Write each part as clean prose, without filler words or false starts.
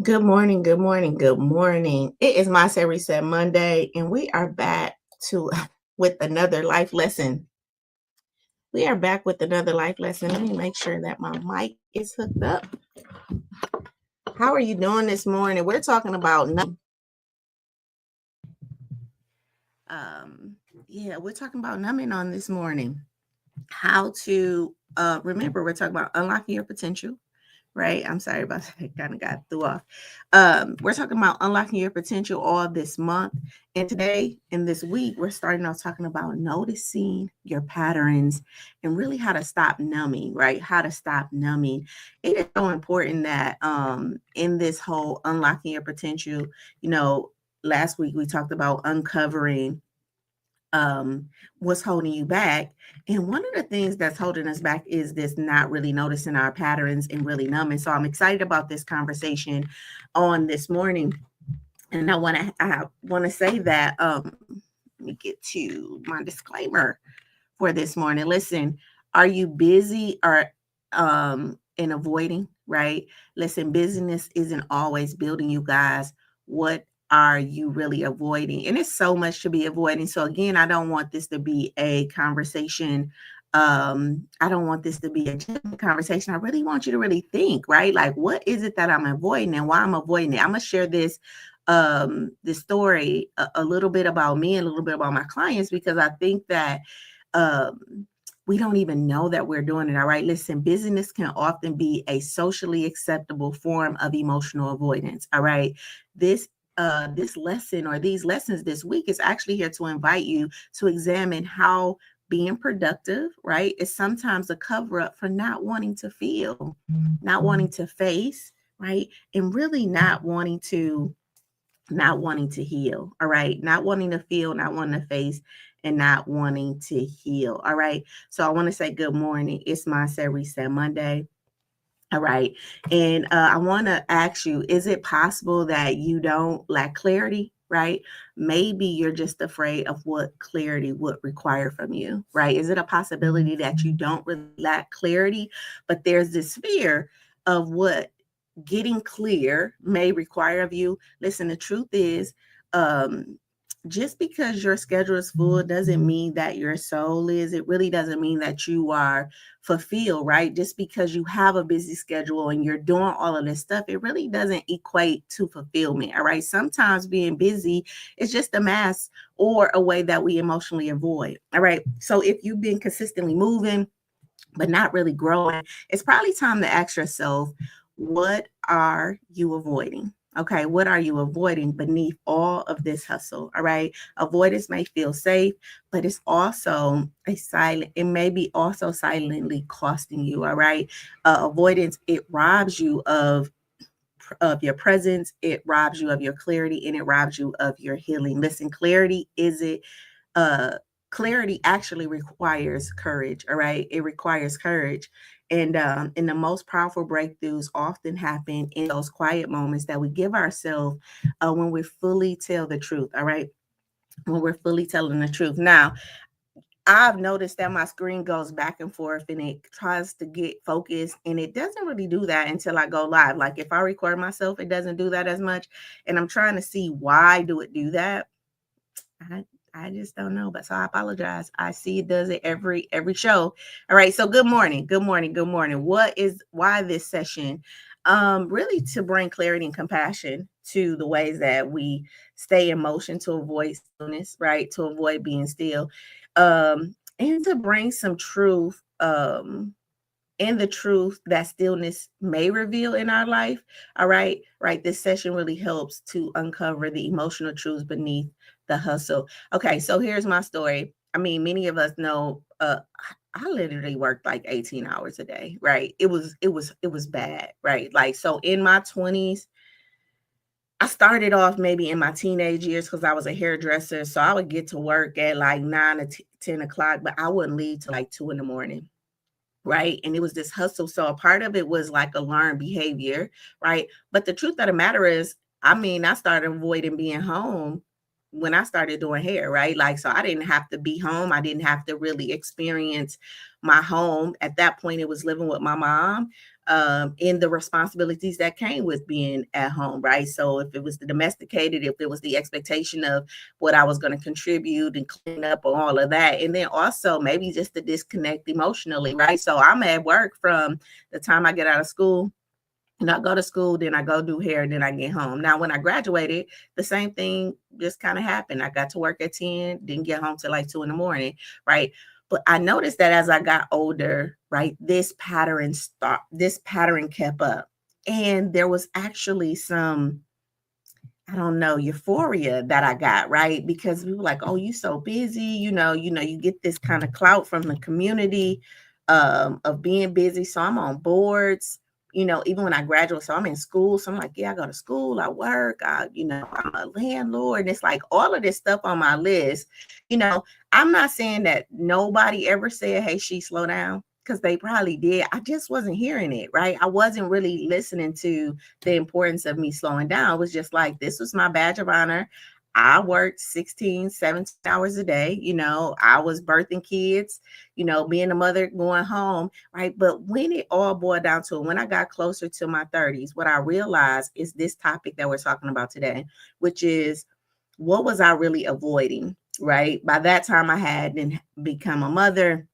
Good morning, good morning, good morning. It is my Say Reset Monday, and we are back to with another life lesson. We are back with another life lesson. Let me make sure that my mic is hooked up. How are you doing this morning? We're talking about um we're talking about numbing on this morning. How to remember we're talking about unlocking your potential, right? I'm sorry about that. I kind of got threw off. We're talking about unlocking your potential all this month. And today, in this week, we're starting off talking about noticing your patterns and really how to stop numbing, right? How to stop numbing. It is so important that in this whole unlocking your potential, you know, last week we talked about uncovering what's holding you back. And one of the things that's holding us back is this not really noticing our patterns and really numbing. So I'm excited about this conversation on this morning. And I want to say that let me get to my disclaimer for this morning. Listen, are you busy or in avoiding, right? Listen, business isn't always building, you guys. What are you really avoiding? And it's so much to be avoiding. So again, I don't want this to be a conversation. I don't want this to be a general conversation. I really want you to really think, right? Like, what is it that I'm avoiding and why I'm avoiding it? I'm gonna share this story a little bit about me and a little bit about my clients because I think that we don't even know that we're doing it. All right. Listen, busyness can often be a socially acceptable form of emotional avoidance. All right. This lesson or these lessons this week is actually here to invite you to examine how being productive, right, is sometimes a cover up for not wanting to feel, not wanting to face, right, and really not wanting to heal. All right. Not wanting to feel, not wanting to face, and not wanting to heal. All right. So I want to say good morning. It's my Say Reset Monday. All right. And I want to ask you, is it possible that you don't lack clarity? Right. Maybe you're just afraid of what clarity would require from you. Right. Is it a possibility that you don't really lack clarity, but there's this fear of what getting clear may require of you? Listen, the truth is, um, just because your schedule is full doesn't mean that your soul is. It really doesn't mean that you are fulfilled, right? Just because you have a busy schedule and you're doing all of this stuff, it really doesn't equate to fulfillment, all right? Sometimes being busy is just a mask or a way that we emotionally avoid, all right? So if you've been consistently moving, but not really growing, it's probably time to ask yourself, what are you avoiding? Okay, what are you avoiding beneath all of this hustle? All right, avoidance may feel safe, but it's also it may be also silently costing you. All right, avoidance, it robs you of your presence, it robs you of your clarity, and it robs you of your healing. Listen, uh clarity actually requires courage. All right, it requires courage. And the most powerful breakthroughs often happen in those quiet moments that we give ourselves when we fully tell the truth. All right, when we're fully telling the truth. Now, I've noticed that my screen goes back and forth and it tries to get focused, and it doesn't really do that until I go live. Like if I record myself, it doesn't do that as much, and I'm trying to see why do it do that. I I just don't know, but so I apologize. I see it does it every show. All right. So good morning. Good morning. Good morning. Why this session? Really to bring clarity and compassion to the ways that we stay in motion to avoid stillness, right? To avoid being still. And to bring some truth, and the truth that stillness may reveal in our life. All right. Right. This session really helps to uncover the emotional truths beneath the hustle. Okay. So here's my story. I mean, many of us know I literally worked like 18 hours a day, right? It was bad, right? Like so in my 20s, I started off maybe in my teenage years because I was a hairdresser. So I would get to work at like 10 o'clock, but I wouldn't leave till like 2 in the morning, right? And it was this hustle. So a part of it was like a learned behavior, right? But the truth of the matter is, I mean, I started avoiding being home when I started doing hair, right? Like, so I didn't have to be home. I didn't have to really experience my home. At that point, it was living with my mom. in the responsibilities that came with being at home, right? So if it was the domesticated, if it was the expectation of what I was going to contribute and clean up and all of that. And then also maybe just to disconnect emotionally, right? So I'm at work from the time I get out of school and I go to school, then I go do hair, then I get home. Now, when I graduated, the same thing just kind of happened. I got to work at 10, didn't get home till like 2 in the morning, right? But I noticed that as I got older, right, this pattern kept up. And there was actually some, I don't know, euphoria that I got, right? Because we were like, oh, you so busy, you get this kind of clout from the community of being busy. So I'm on boards, even when I graduate. So I'm in school. So I'm like, yeah, I go to school, I work, I'm a landlord. And it's like all of this stuff on my list. You know, I'm not saying that nobody ever said, hey, she slow down, because they probably did. I just wasn't hearing it, right? I wasn't really listening to the importance of me slowing down. It was just like, this was my badge of honor. I worked 16, 17 hours a day. I was birthing kids, being a mother, going home, right? But when it all boiled down to it, when I got closer to my 30s, what I realized is this topic that we're talking about today, which is, what was I really avoiding, right? By that time, I had become a mother.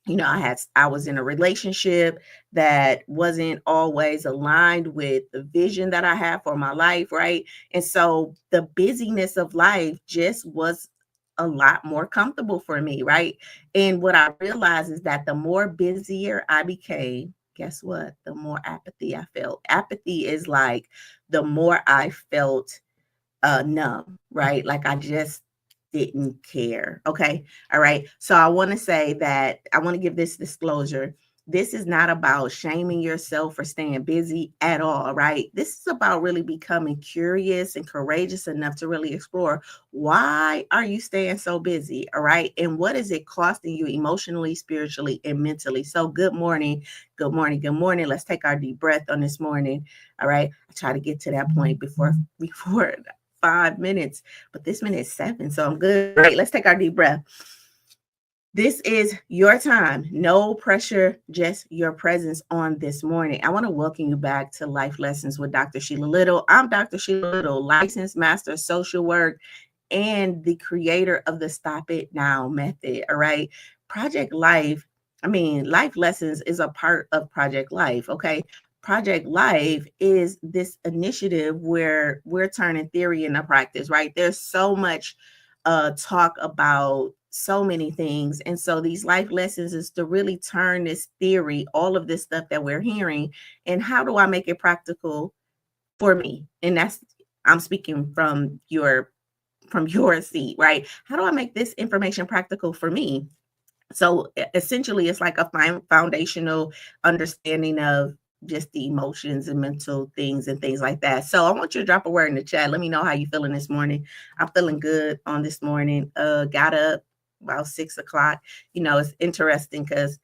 I was in a relationship that wasn't always aligned with the vision that I have for my life, right? And so the busyness of life just was a lot more comfortable for me, right? And what I realized is that the more busier I became, guess what? The more apathy I felt. Apathy is like the more I felt numb, right? Like I just didn't care. Okay. All right. So I want to say that I want to give this disclosure. This is not about shaming yourself for staying busy at all, right? This is about really becoming curious and courageous enough to really explore, why are you staying so busy? All right. And what is it costing you emotionally, spiritually, and mentally? So good morning. Good morning. Good morning. Let's take our deep breath on this morning. All right. I try to get to that point before 5 minutes, but this minute is 7, so I'm good. Right, let's take our deep breath. This is your time. No pressure, just your presence on this morning. I want to welcome you back to Life Lessons with Dr. Sheila Little. I'm Dr. Sheila Little, licensed master of social work and the creator of the Stop It Now method. All right. Life Lessons is a part of Project Life. Okay. Project Life is this initiative where we're turning theory into practice, right? There's so much talk about so many things. And so these life lessons is to really turn this theory, all of this stuff that we're hearing, and how do I make it practical for me? And I'm speaking from your seat, right? How do I make this information practical for me? So essentially, it's like a foundational understanding of just the emotions and mental things and things like that. So I want you to drop a word in the chat. Let me know how you feeling this morning. I'm feeling good on this morning. Got up about 6 o'clock. It's interesting because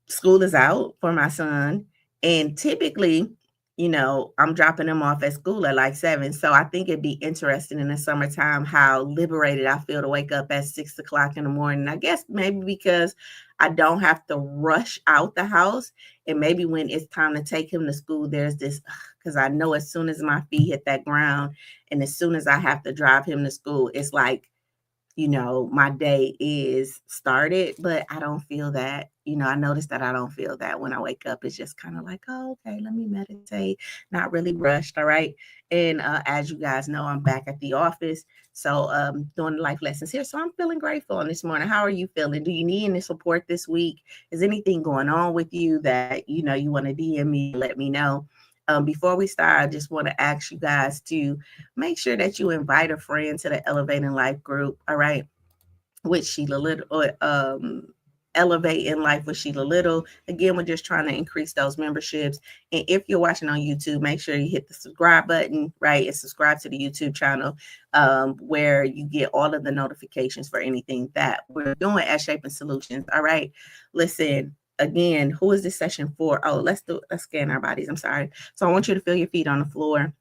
school is out for my son, and typically, I'm dropping him off at school at like 7. So I think it'd be interesting in the summertime how liberated I feel to wake up at 6 o'clock in the morning. I guess maybe because I don't have to rush out the house. And maybe when it's time to take him to school, there's this, because I know as soon as my feet hit that ground and as soon as I have to drive him to school, it's like, my day is started, but I don't feel that. I notice that I don't feel that when I wake up. It's just kind of like, oh, okay, let me meditate, not really rushed. All right. And as you guys know, I'm back at the office. So doing the life lessons here. So I'm feeling grateful on this morning. How are you feeling? Do you need any support this week? Is anything going on with you that, you want to DM me, let me know. Before we start, I just want to ask you guys to make sure that you invite a friend to the Elevating Life group. All right. With Sheila Little, or Elevate in Life with Sheila Little. Again, we're just trying to increase those memberships. And if you're watching on YouTube, make sure you hit the subscribe button, right? And subscribe to the YouTube channel where you get all of the notifications for anything that we're doing at Shaping Solutions. All right. Listen, again, who is this session for? Oh, let's scan our bodies. I'm sorry. So I want you to feel your feet on the floor.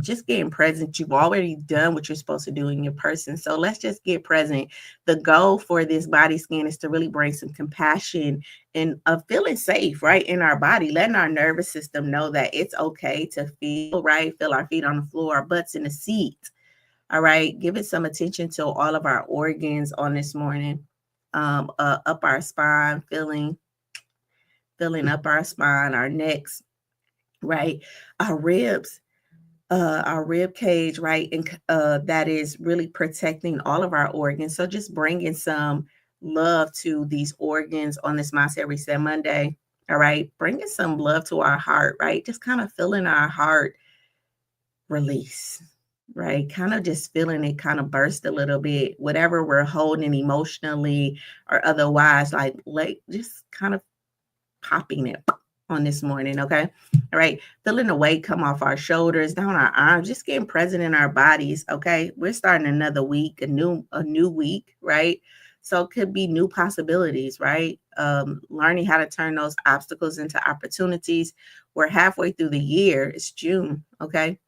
just getting present. You've already done what you're supposed to do in your person. So let's just get present. The goal for this body scan is to really bring some compassion and feeling safe, right, in our body, letting our nervous system know that it's okay to feel, right, feel our feet on the floor, our butts in the seat. All right, giving some attention to all of our organs on this morning. Up our spine, feeling up our spine, our necks, right, our rib cage, right, and that is really protecting all of our organs. So just bringing some love to these organs on this Mindset Reset Monday. All right, bringing some love to our heart, right, just kind of feeling our heart release, right, kind of just feeling it kind of burst a little bit, whatever we're holding emotionally or otherwise, like just kind of popping it on this morning, okay? All right, feeling the weight come off our shoulders, down our arms, just getting present in our bodies, okay? We're starting another week, a new week, right? So it could be new possibilities, right? Learning how to turn those obstacles into opportunities. We're halfway through the year. It's June, okay?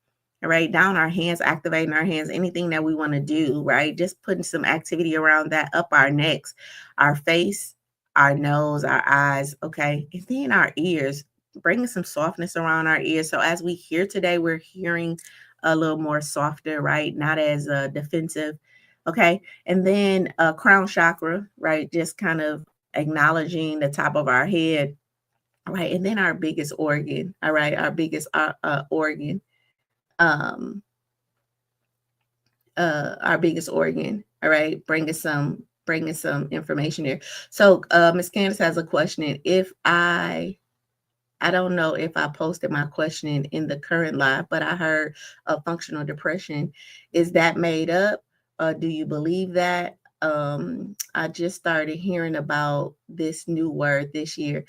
All right, down our hands, activating our hands, anything that we want to do, right? Just putting some activity around that, up our necks, our face, our nose, our eyes, okay? And then our ears, bringing some softness around our ears. So as we hear today, we're hearing a little more softer, right? Not as defensive, okay? And then crown chakra, right? Just kind of acknowledging the top of our head, right? And then our biggest organ, all right? Our biggest organ, um, our biggest organ. All right, bringing some information here. So Miss Candace has a question. If I don't know if I posted my question in the current live, but I heard functional depression. Is that made up? Do you believe that? I just started hearing about this new word this year.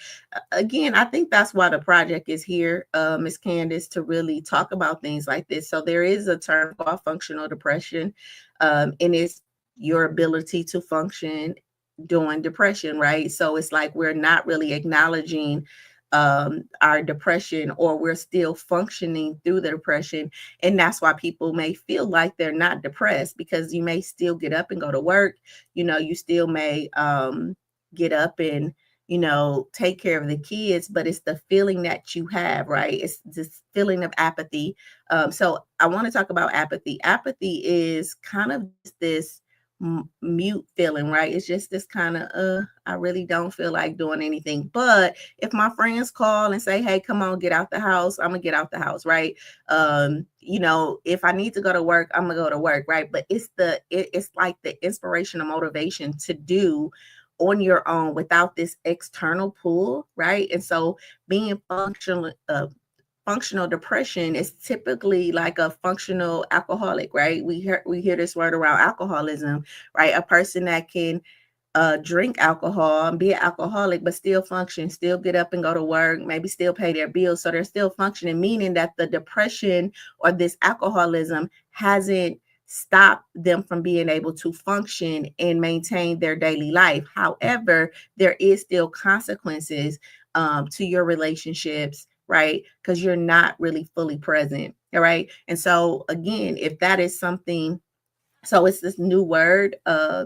Again, I think that's why the project is here, Ms. Candace, to really talk about things like this. So there is a term called functional depression, and it's your ability to function during depression, right? So it's like we're not really acknowledging our depression, or we're still functioning through the depression. And that's why people may feel like they're not depressed, because you may still get up and go to work. You still may get up and take care of the kids, but it's the feeling that you have, right? It's this feeling of apathy. So I want to talk about apathy. Apathy is kind of just this mute feeling, right? It's just this kind of I really don't feel like doing anything. But if my friends call and say, hey, come on, get out the house, I'm gonna get out the house, right? If I need to go to work, I'm gonna go to work, right? But it's like the inspirational motivation to do on your own without this external pull, right? And so being functional depression is typically like a functional alcoholic, right? We hear this word around alcoholism, right? A person that can drink alcohol and be an alcoholic, but still function, still get up and go to work, maybe still pay their bills. So they're still functioning, meaning that the depression or this alcoholism hasn't stopped them from being able to function and maintain their daily life. However, there is still consequences to your relationships, right? Because you're not really fully present. All right. And so again, if that is something, so it's this new word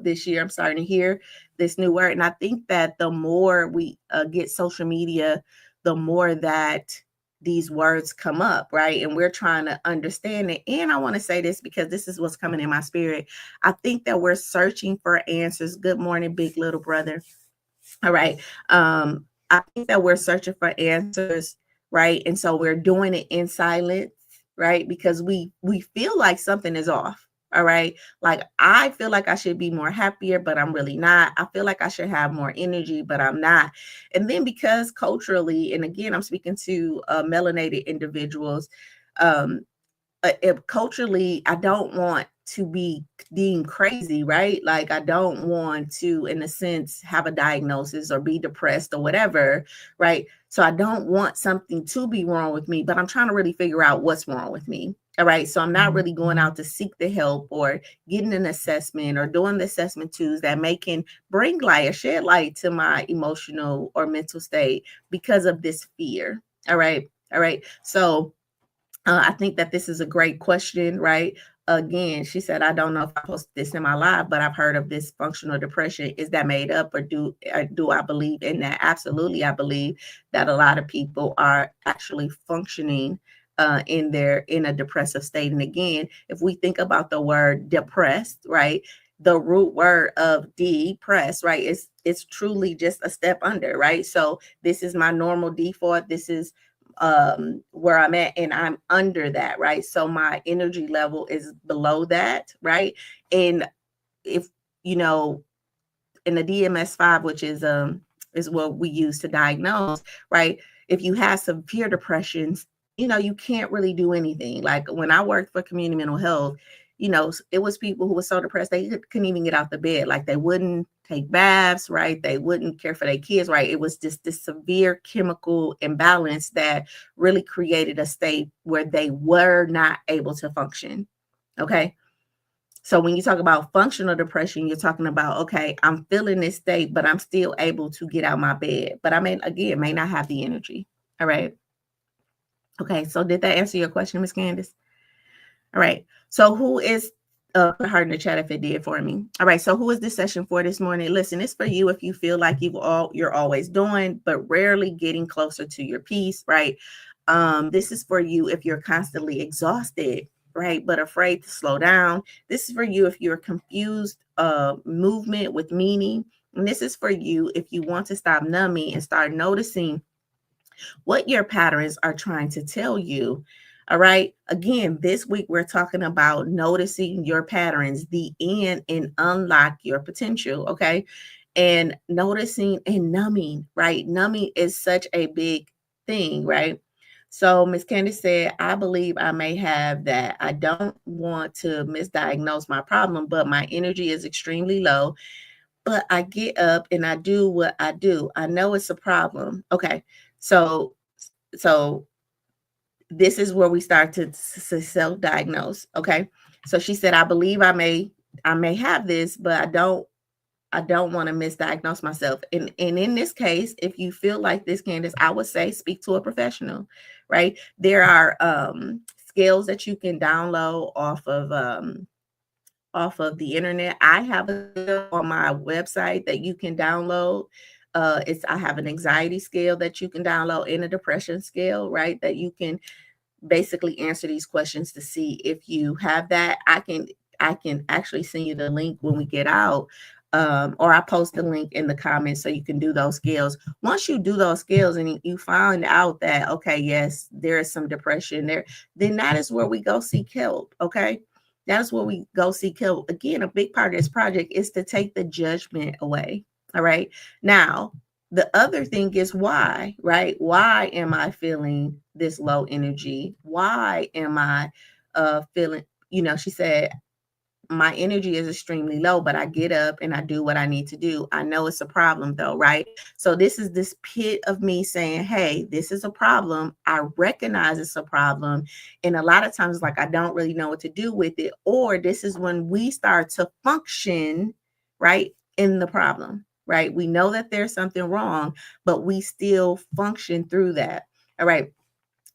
this year. I'm starting to hear this new word. And I think that the more we get social media, the more that these words come up, right? And we're trying to understand it. And I want to say this because this is what's coming in my spirit. I think that we're searching for answers. Good morning, big little brother. All right. I think that we're searching for answers, right? And so we're doing it in silence, right? Because we feel like something is off. All right. Like I feel like I should be more happier, but I'm really not. I feel like I should have more energy, but I'm not. And then because culturally, and again, I'm speaking to melanated individuals, um, if culturally, I don't want to be deemed crazy, right? Like I don't want to, in a sense, have a diagnosis or be depressed or whatever, right? So I don't want something to be wrong with me, but I'm trying to really figure out what's wrong with me. All right. So I'm not really going out to seek the help or getting an assessment or doing the assessment tools that can bring light or shed light to my emotional or mental state because of this fear. All right. All right. So I think that this is a great question, right? Again, she said, I don't know if I posted this in my live, but I've heard of this functional depression. Is that made up, or do I believe in that? Absolutely, I believe that a lot of people are actually functioning in a depressive state. And again, if we think about the word depressed, right? The root word of depress, right? It's truly just a step under, right? So this is my normal default. This is where I'm at, and I'm under that, right? So my energy level is below that, right? And if you know, in the DMS-5, which is what we use to diagnose, right? If you have severe depressions, you can't really do anything. Like when I worked for community mental health, it was people who were so depressed they couldn't even get out the bed. Like they wouldn't take baths, right? They wouldn't care for their kids, right? It was just this severe chemical imbalance that really created a state where they were not able to function. Okay. So when you talk about functional depression, you're talking about, okay, I'm feeling this state, but I'm still able to get out my bed. But I mean, again, may not have the energy. All right. Okay. So did that answer your question, Miss Candace? All right. So who is put her in the chat if it did for me. All right. So who is this session for this morning? Listen, it's for you if you feel like you're always doing, but rarely getting closer to your peace, right? This is for you if you're constantly exhausted, right? But afraid to slow down. This is for you if you're confused movement with meaning. And this is for you if you want to stop numbing and start noticing what your patterns are trying to tell you. All right. Again, this week we're talking about noticing your patterns, the end, and unlock your potential. Okay. And noticing and numbing, right? Numbing is such a big thing, right? So Miss Candace said, I believe I may have that. I don't want to misdiagnose my problem, but my energy is extremely low. But I get up and I do what I do. I know it's a problem. Okay. So this is where we start to self-diagnose. Okay. So she said, I believe I may have this, but I don't want to misdiagnose myself. And in this case, if you feel like this, Candace, I would say speak to a professional, right? There are skills that you can download off of the internet. I have a skill on my website that you can download. I have an anxiety scale that you can download and a depression scale, right? That you can basically answer these questions to see if you have that. I can actually send you the link when we get out. Or I post the link in the comments so you can do those skills. Once you do those skills and you find out that, okay, yes, there is some depression there, then that is where we go seek help. Okay. That is where we go seek help. Again, a big part of this project is to take the judgment away. All right. Now, the other thing is why, right? Why am I feeling this low energy? Why am I feeling, she said, my energy is extremely low, but I get up and I do what I need to do. I know it's a problem though, right? So this is this pit of me saying, hey, this is a problem. I recognize it's a problem. And a lot of times, like, I don't really know what to do with it. Or this is when we start to function, right, in the problem, right? We know that there's something wrong, but we still function through that. All right.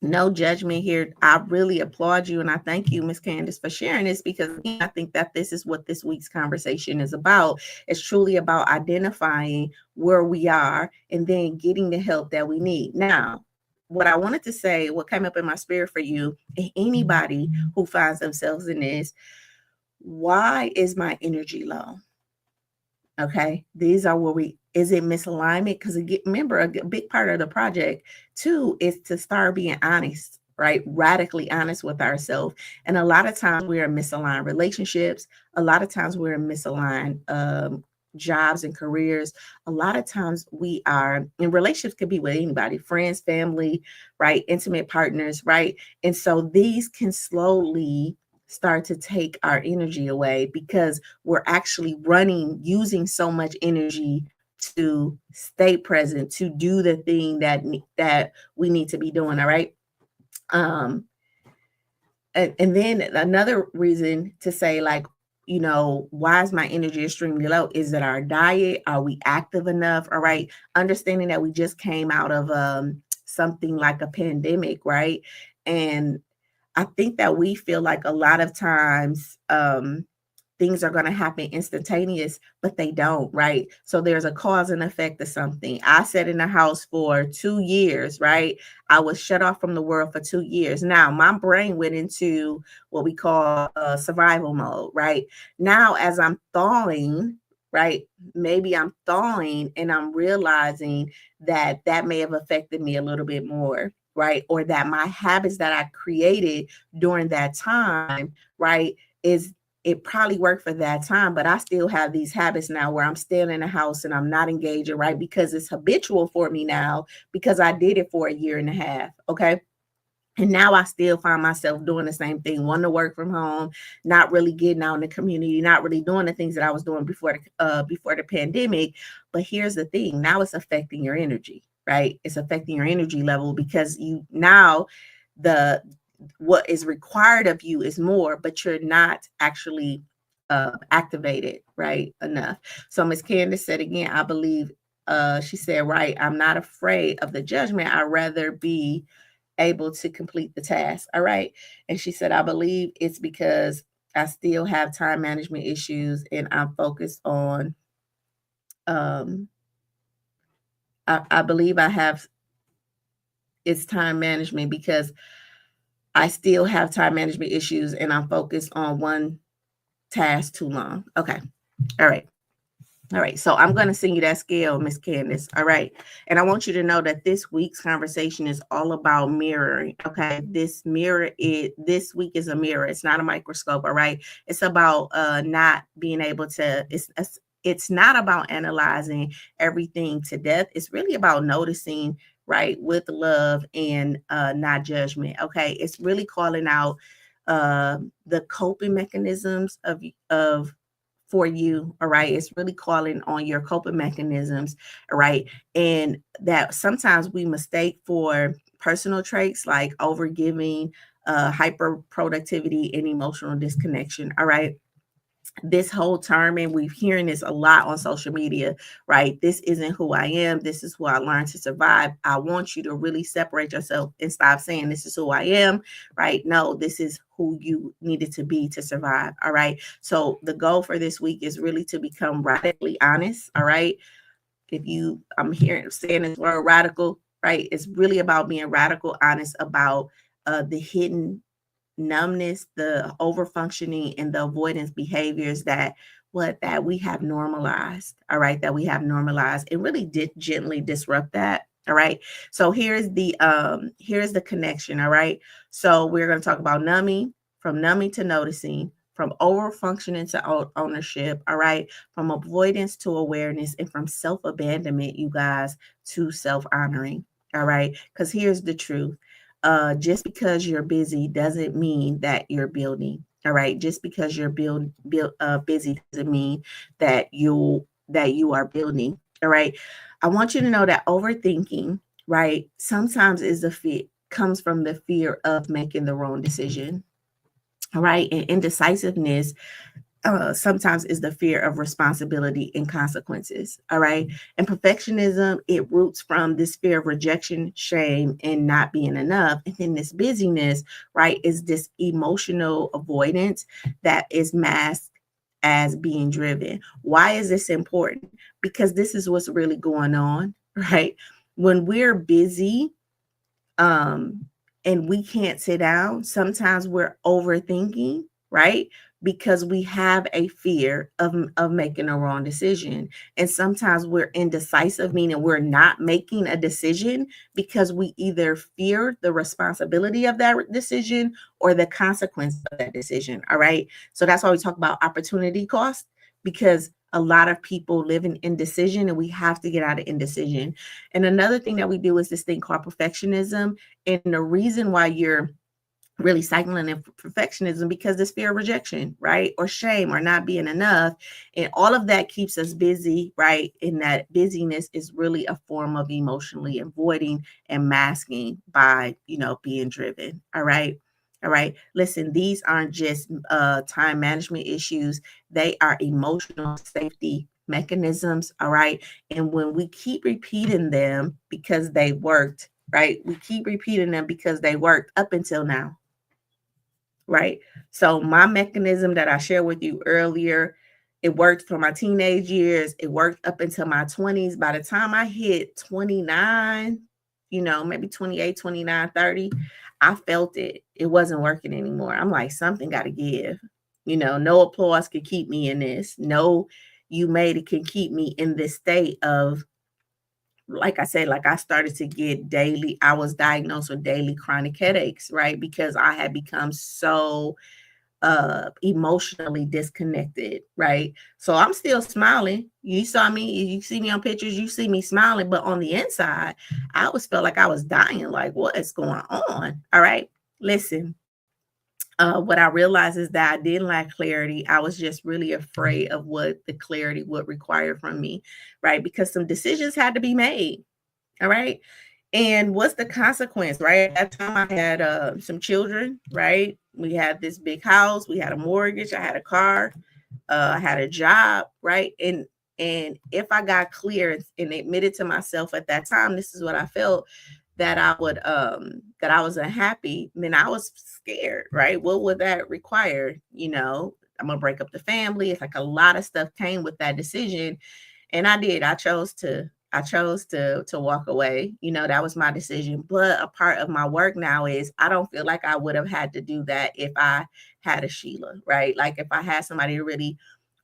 No judgment here. I really applaud you and I thank you, Miss Candace, for sharing this, because again, I think that this is what this week's conversation is about. It's truly about identifying where we are and then getting the help that we need. Now, what I wanted to say, what came up in my spirit for you, and anybody who finds themselves in this, why is my energy low? Okay, these are where is it misalignment? Because remember, a big part of the project too is to start being honest, right? Radically honest with ourselves. And a lot of times we're in misaligned relationships. A lot of times we're in misaligned jobs and careers. A lot of times we are in relationships, could be with anybody, friends, family, right? Intimate partners, right? And so these can slowly start to take our energy away because we're actually using so much energy to stay present, to do the thing that we need to be doing. All right. And then another reason to say, like, why is my energy extremely low? Is it our diet? Are we active enough? All right. Understanding that we just came out of something like a pandemic, right? And I think that we feel like a lot of times things are going to happen instantaneous, but they don't, right? So there's a cause and effect of something. I sat in the house for 2 years, right? I was shut off from the world for 2 years. Now my brain went into what we call survival mode, right? Now, as I'm thawing, right? Maybe I'm thawing and I'm realizing that that may have affected me a little bit more, right? Or that my habits that I created during that time, right, is it probably worked for that time, but I still have these habits now where I'm still in the house and I'm not engaging, right? Because it's habitual for me now because I did it for a year and a half. Okay. And now I still find myself doing the same thing, wanting to work from home, not really getting out in the community, not really doing the things that I was doing before the pandemic. But here's the thing: now it's affecting your energy, right? It's affecting your energy level because you now the what is required of you is more, but you're not actually activated right enough. So Miss Candace said again, I believe she said, right, I'm not afraid of the judgment. I'd rather be able to complete the task. All right. And she said, I believe it's because I still have time management issues and I'm focused on, um, I believe I have it's time management because I still have time management issues and I'm focused on one task too long. Okay. All right. All right, so I'm going to send you that scale, Miss Candace. All right, and I want you to know that this week's conversation is all about mirroring. Okay, this week is a mirror. It's not a microscope. All right, it's about not being able to. It's not about analyzing everything to death. It's really about noticing, right, with love and not judgment. Okay, it's really calling out the coping mechanisms of for you. All right, it's really calling on your coping mechanisms. All right, and that sometimes we mistake for personal traits like overgiving, hyper productivity, and emotional disconnection. All right, this whole term, and we're hearing this a lot on social media, right? This isn't who I am. This is who I learned to survive. I want you to really separate yourself and stop saying this is who I am, right? No, this is who you needed to be to survive. All right. So the goal for this week is really to become radically honest. All right. I'm hearing saying this word radical, right? It's really about being radical honest about the hidden numbness, the overfunctioning, and the avoidance behaviors that we have normalized. All right, that we have normalized, and really did gently disrupt that. All right. So here's the connection. All right. So we're going to talk about numbing, from numbing to noticing, from overfunctioning to ownership. All right. From avoidance to awareness, and from self-abandonment, you guys, to self-honoring. All right. Because here's the truth. Just because you're busy doesn't mean that you're building. All right. Just because you're busy doesn't mean that you are building. All right. I want you to know that overthinking, right, sometimes is the fear comes from the fear of making the wrong decision. All right. And indecisiveness sometimes is the fear of responsibility and consequences. All right. And perfectionism, it roots from this fear of rejection, shame, and not being enough. And then this busyness, right, is this emotional avoidance that is masked as being driven. Why is this important? Because this is what's really going on, right? When we're busy, um and we can't sit down, sometimes we're overthinking, right? Because we have a fear of making a wrong decision. And sometimes we're indecisive, meaning we're not making a decision because we either fear the responsibility of that decision or the consequence of that decision. All right, so that's why we talk about opportunity cost, because a lot of people live in indecision and we have to get out of indecision. And another thing that we do is this thing called perfectionism. And the reason why you're really cycling in perfectionism because this fear of rejection, right? Or shame or not being enough. And all of that keeps us busy, right? And that busyness is really a form of emotionally avoiding and masking by, being driven. All right. All right. Listen, these aren't just time management issues. They are emotional safety mechanisms. All right. And when we keep repeating them because they worked, right? We keep repeating them because they worked up until now. right? So my mechanism that I shared with you earlier, it worked for my teenage years. It worked up until my 20s. By the time I hit 29, maybe 28, 29, 30, I felt it. It wasn't working anymore. I'm like, something got to give. No applause could keep me in this. No, you made it can keep me in this state of, like I said, like I started to get daily, I was diagnosed with daily chronic headaches, right? Because I had become so emotionally disconnected, right? So I'm still smiling. You saw me, you see me on pictures, you see me smiling, but on the inside, I always felt like I was dying. Like, what is going on? All right. Listen, what I realized is that I didn't lack clarity. I was just really afraid of what the clarity would require from me, right? Because some decisions had to be made. All right. And what's the consequence, right? At that time, I had some children, right? We had this big house, we had a mortgage, I had a car, I had a job, right? And if I got clear and admitted to myself at that time, this is what I felt, that I was unhappy, then I was scared, right? What would that require? I'm gonna break up the family. It's like a lot of stuff came with that decision. And I did. I chose to walk away. That was my decision. But a part of my work now is I don't feel like I would have had to do that if I had a Sheila, right? Like if I had somebody to really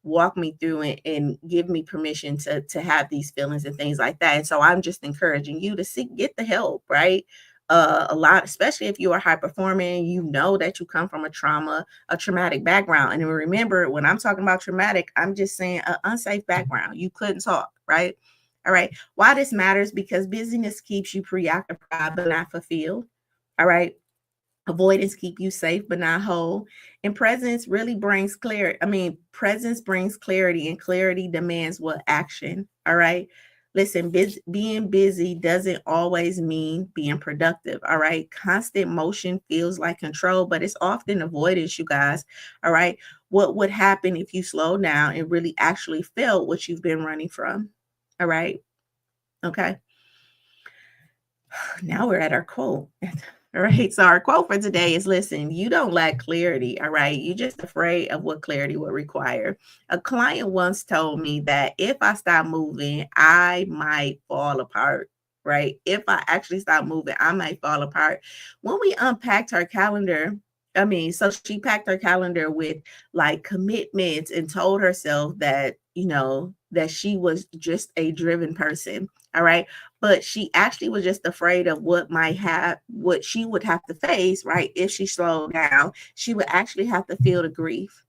walk me through it and give me permission to have these feelings and things like that. And so I'm just encouraging you to get the help, right? A lot, especially if you are high performing, that you come from a traumatic background. And remember, when I'm talking about traumatic, I'm just saying an unsafe background. You couldn't talk, right? All right. Why this matters? Because busyness keeps you preoccupied but not fulfilled. All right. Avoidance keep you safe but not whole. And presence really brings clarity. Presence brings clarity, and clarity demands what? Action. All right. Listen, being busy doesn't always mean being productive. All right. Constant motion feels like control, but it's often avoidance, you guys. All right. What would happen if you slow down and really actually felt what you've been running from? All right. Okay. Now we're at our quote. All right. So our quote for today is, listen, you don't lack clarity. All right. You're just afraid of what clarity would require. A client once told me that if I stop moving, I might fall apart. Right. If I actually stop moving, I might fall apart. When we unpacked her calendar, so she packed her calendar with like commitments and told herself that, that she was just a driven person. All right. But she actually was just afraid of what she would have to face, right? If she slowed down, she would actually have to feel the grief,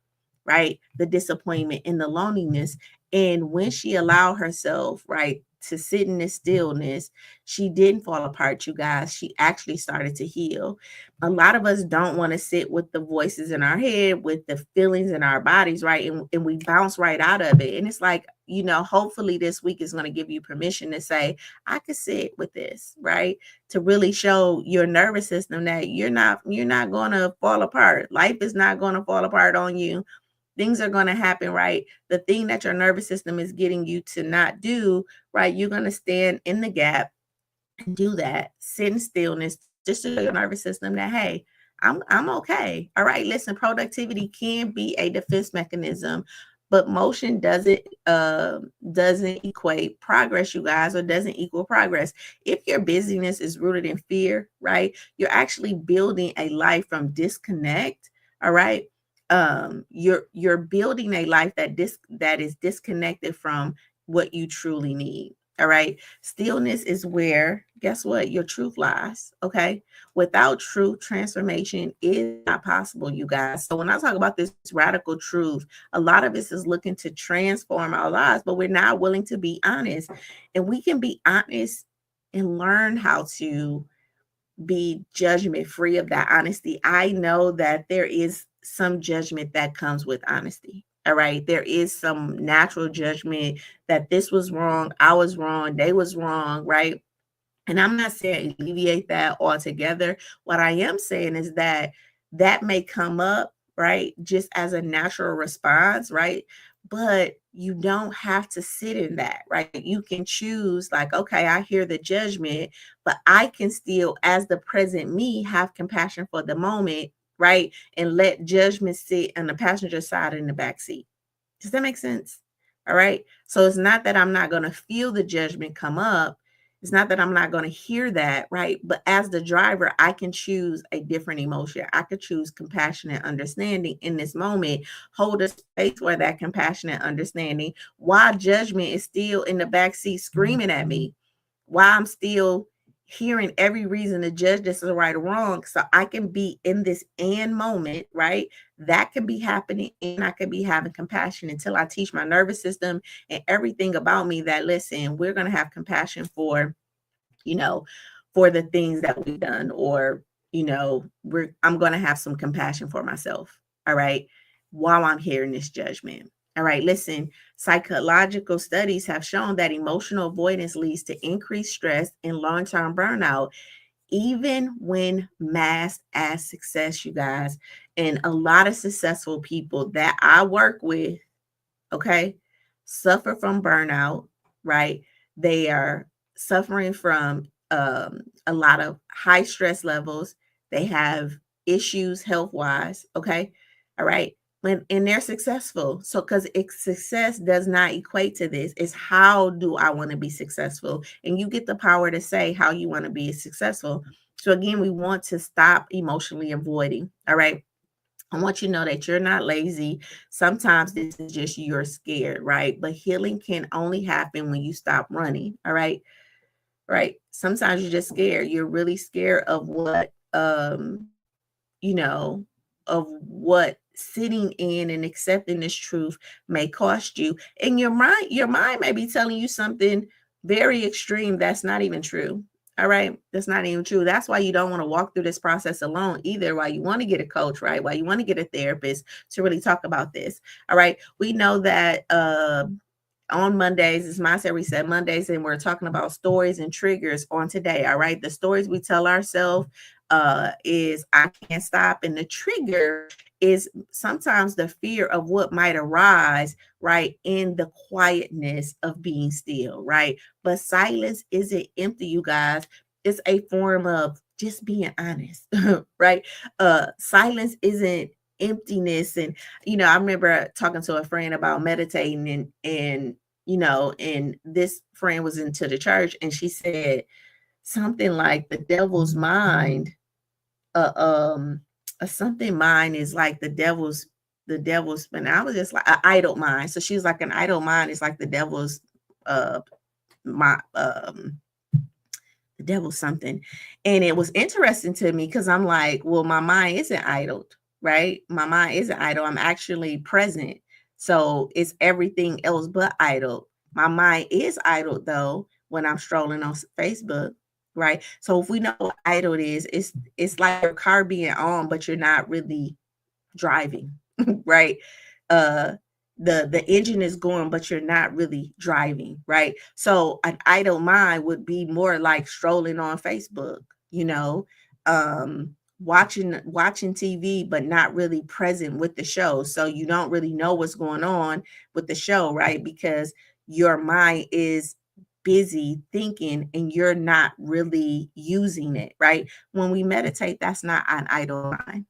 right? The disappointment and the loneliness. And when she allowed herself, right, to sit in this stillness, she didn't fall apart, you guys. She actually started to heal. A lot of us don't want to sit with the voices in our head, with the feelings in our bodies, right? And we bounce right out of it. And it's like, hopefully this week is going to give you permission to say, I could sit with this, right? To really show your nervous system that you're not going to fall apart. Life is not going to fall apart on you. Things are going to happen, right? The thing that your nervous system is getting you to not do, right? You're going to stand in the gap and do that. Sit in stillness just to show your nervous system that, hey, I'm okay. All right. Listen, productivity can be a defense mechanism, but motion doesn't equate progress, you guys, or doesn't equal progress. If your busyness is rooted in fear, right, you're actually building a life from disconnect. All right. You're building a life that is disconnected from what you truly need. All right. Stillness is where, guess what? Your truth lies. Okay. Without truth, transformation is not possible, you guys. So when I talk about this radical truth, a lot of us is looking to transform our lives, but we're not willing to be honest. And we can be honest and learn how to be judgment free of that honesty. I know that there is some judgment that comes with honesty. All right. There is some natural judgment that this was wrong, I was wrong, they was wrong, right? And I'm not saying alleviate that altogether. What I am saying is that that may come up, right, just as a natural response, right? But you don't have to sit in that, right? You can choose, like, okay, I hear the judgment, but I can still, as the present me, have compassion for the moment right? And let judgment sit on the passenger side in the back seat. Does that make sense? All right. So it's not that I'm not going to feel the judgment come up. It's not that I'm not going to hear that, right? But as the driver, I can choose a different emotion. I could choose compassionate understanding in this moment, hold a space for that compassionate understanding while judgment is still in the back seat screaming at me, while I'm still hearing every reason to judge this is right or wrong. So I can be in this and moment, right? That can be happening, and I could be having compassion until I teach my nervous system and everything about me that, listen, we're going to have compassion for, you know, for the things that we've done, or, I'm going to have some compassion for myself. All right. While I'm hearing this judgment. All right. Listen, psychological studies have shown that emotional avoidance leads to increased stress and long-term burnout, even when masked as success, you guys. And a lot of successful people that I work with, okay, suffer from burnout, right? They are suffering from a lot of high stress levels. They have issues health wise, okay? All right. And they're successful. So, because success does not equate to this, it's how do I want to be successful? And you get the power to say how you want to be successful. So, again, we want to stop emotionally avoiding, all right? I want you to know that you're not lazy. Sometimes this is just you're scared, right? But healing can only happen when you stop running. All right. Right. Sometimes you're just scared. You're really scared of what you know, of what sitting in and accepting this truth may cost you. And your mind may be telling you something very extreme that's not even true. All right. That's not even true. That's why you don't want to walk through this process alone either. Why you want to get a coach, right? Why you want to get a therapist to really talk about this. All right. We know that on Mondays, it's Mindset Reset Mondays, and we're talking about stories and triggers on today. All right. The stories we tell ourselves is I can't stop. And the trigger is sometimes the fear of what might arise, right, in the quietness of being still, right? But silence isn't empty, you guys. It's a form of just being honest, right? Silence isn't emptiness. And I remember talking to a friend about meditating, and this friend was into the church, and she said something like the devil's mind, uh, um something mind is like the devil's spin. I was just like an idle mind. So she was like, an idle mind is like the devil's uh my the devil something. And it was interesting to me because I'm like, well, my mind isn't idled, right? My mind isn't idle. I'm actually present. So it's everything else but idle. My mind is idle though when I'm strolling on Facebook, right? So if we know what idle is, it's like your car being on, but you're not really driving, right? Uh the engine is going, but you're not really driving, right? So an idle mind would be more like strolling on Facebook, watching TV, but not really present with the show. So you don't really know what's going on with the show, right? Because your mind is busy thinking and you're not really using it, right? When we meditate, that's not an idle mind.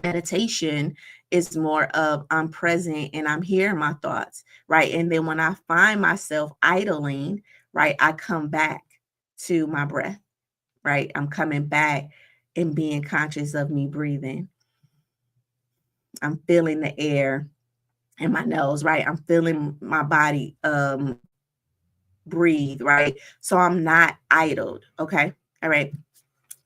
Meditation is more of I'm present and I'm hearing my thoughts, right? And then when I find myself idling, right, I come back to my breath, right? I'm coming back and being conscious of me breathing. I'm feeling the air in my nose, right? I'm feeling my body breathe, right? So I'm not idled, okay? All right.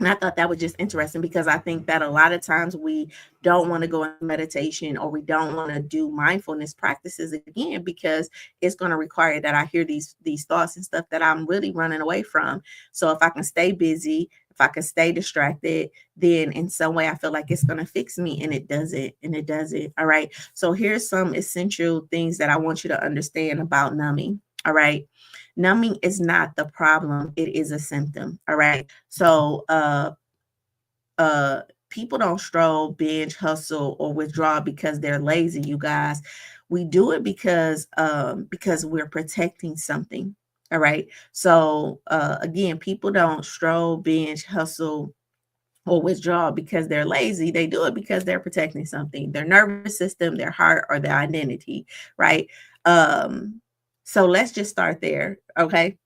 And I thought that was just interesting because I think that a lot of times we don't want to go into meditation, or we don't want to do mindfulness practices again because it's going to require that I hear these thoughts and stuff that I'm really running away from. So if I can stay busy, if I can stay distracted, then in some way I feel like it's going to fix me, and it doesn't. And it doesn't. All right. So here's some essential things that I want you to understand about numbing. All right. Numbing is not the problem, it is a symptom. All right. So people don't stroll, binge, hustle, or withdraw because they're lazy, you guys. We do it because we're protecting something. All right. So again, people don't stroll, binge, hustle, or withdraw because they're lazy. They do it because they're protecting something, their nervous system, their heart, or their identity, right? Um, so let's just start there, okay?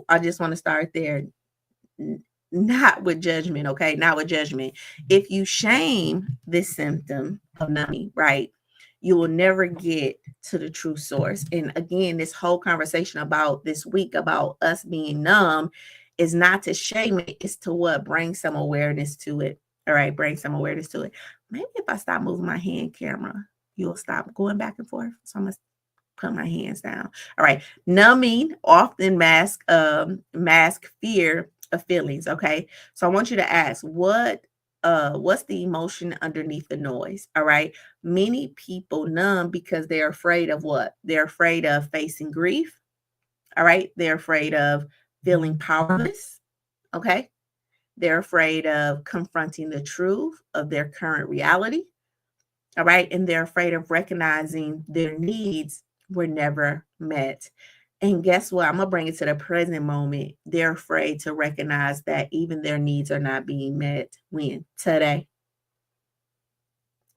I just want to start there, not with judgment, okay? Not with judgment. If you shame this symptom of numbing, right, you will never get to the true source. And again, this whole conversation about this week about us being numb is not to shame it, it's to what? Bring some awareness to it. All right, bring some awareness to it. Maybe if I stop moving my hand camera, you'll stop going back and forth. So I'm gonna put my hands down. All right. Numbing often mask fear of feelings. Okay. So I want you to ask what's the emotion underneath the noise? All right. Many people numb because they're afraid of what? They're afraid of facing grief. All right. They're afraid of feeling powerless. Okay. They're afraid of confronting the truth of their current reality. All right. And they're afraid of recognizing their needs were never met. And guess what? I'm going to bring it to the present moment. They're afraid to recognize that even their needs are not being met when? Today.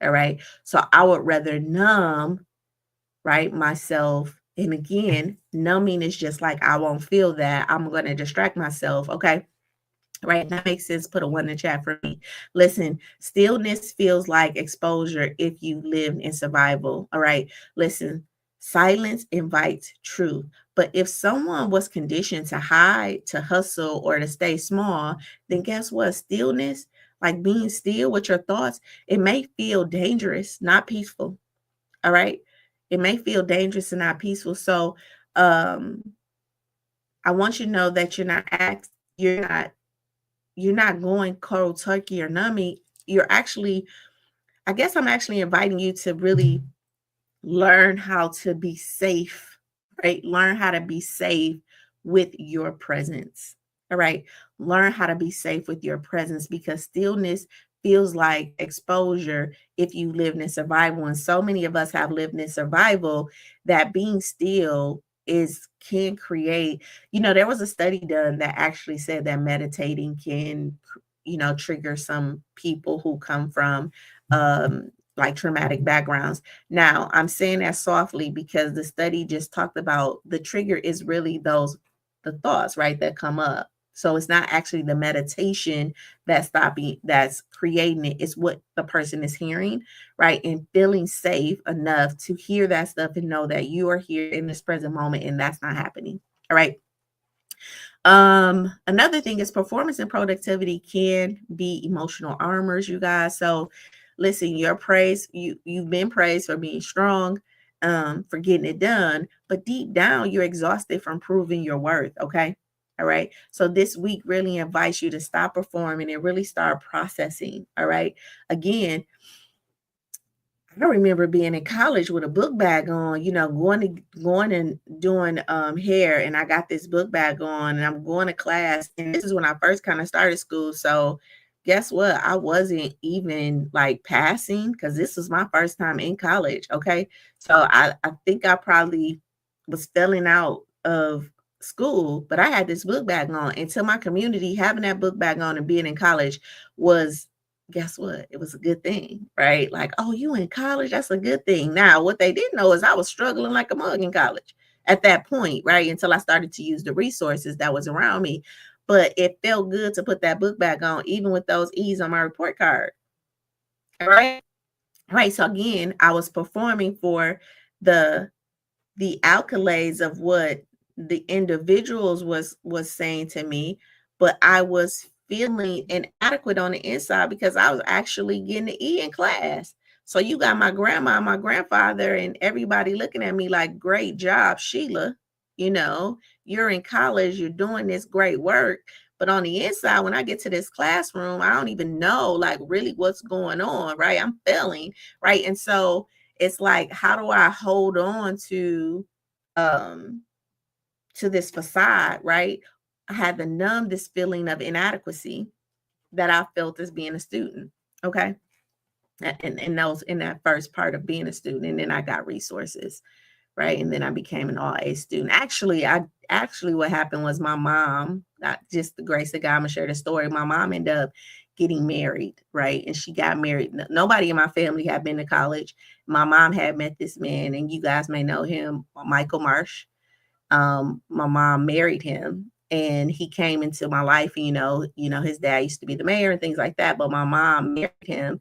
All right. So I would rather numb, right, myself. And again, numbing is just like, I won't feel that. I'm going to distract myself. Okay. Right, that makes sense. Put a one in the chat for me. Listen, stillness feels like exposure if you live in survival. All right, listen, silence invites truth. But if someone was conditioned to hide, to hustle, or to stay small, then guess what? Stillness, like being still with your thoughts, it may feel dangerous, not peaceful. All right, it may feel dangerous and not peaceful. So, I want you to know that you're not going cold turkey or numbing. You're actually, I guess I'm actually inviting you to really learn how to be safe, right? Learn how to be safe with your presence. All right. Learn how to be safe with your presence because stillness feels like exposure if you lived in survival. And so many of us have lived in survival that being still is can create, there was a study done that actually said that meditating can, trigger some people who come from like traumatic backgrounds. Now, I'm saying that softly because the study just talked about the trigger is really the thoughts, right, that come up. So it's not actually the meditation that's creating it. It's what the person is hearing, right? And feeling safe enough to hear that stuff and know that you are here in this present moment and that's not happening. All right. Another thing is performance and productivity can be emotional armors, you guys. So listen, your praise, you've been praised for being strong, for getting it done, but deep down you're exhausted from proving your worth. Okay. All right. So this week really invites you to stop performing and really start processing. All right. Again, I remember being in college with a book bag on, going and doing hair, and I got this book bag on, and I'm going to class, and this is when I first kind of started school. So, guess what? I wasn't even like passing because this was my first time in college. Okay, so I think I probably was failing out of school, but I had this book bag on, and to my community, having that book bag on and being in college was, guess what? It was a good thing, right? Like, oh, you in college? That's a good thing. Now, what they didn't know is I was struggling like a mug in college at that point, right? Until I started to use the resources that was around me. But it felt good to put that book back on, even with those E's on my report card. All right. Right. So again, I was performing for the accolades of what the individuals was saying to me, but I was feeling inadequate on the inside because I was actually getting an E in class. So you got my grandma, my grandfather, and everybody looking at me like, great job, Sheila. You're in college, you're doing this great work. But on the inside, when I get to this classroom, I don't even know like really what's going on, right? I'm failing, right? And so it's like, how do I hold on um to this facade, right? I had to numb this feeling of inadequacy that I felt as being a student. Okay. In that first part of being a student. And then I got resources, right? And then I became an all A student. Actually what happened was my mom, not just the grace of God, I'm gonna share the story. My mom ended up getting married, right? And she got married. Nobody in my family had been to college. My mom had met this man, and you guys may know him, Michael Marsh. My mom married him, and he came into my life. His dad used to be the mayor and things like that, but my mom married him,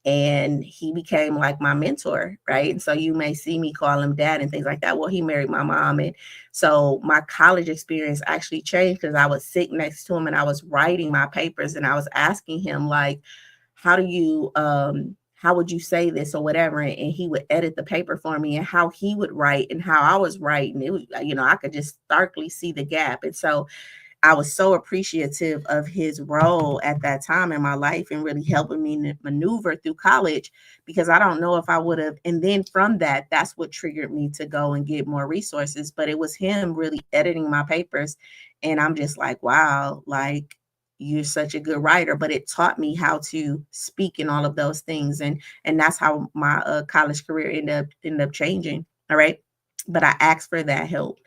and he became like my mentor, right? And so you may see me call him dad and things like that. Well, he married my mom, and so my college experience actually changed because I was sitting next to him and I was writing my papers, and I was asking him, like, how would you say this or whatever, and he would edit the paper for me, and how he would write and how I was writing. It was, I could just starkly see the gap. And so I was so appreciative of his role at that time in my life and really helping me maneuver through college, because I don't know if I would have. And then from that, that's what triggered me to go and get more resources. But it was him really editing my papers. And I'm just like, wow, like, you're such a good writer. But it taught me how to speak and all of those things. And that's how my college career ended up changing. All right. But I asked for that help.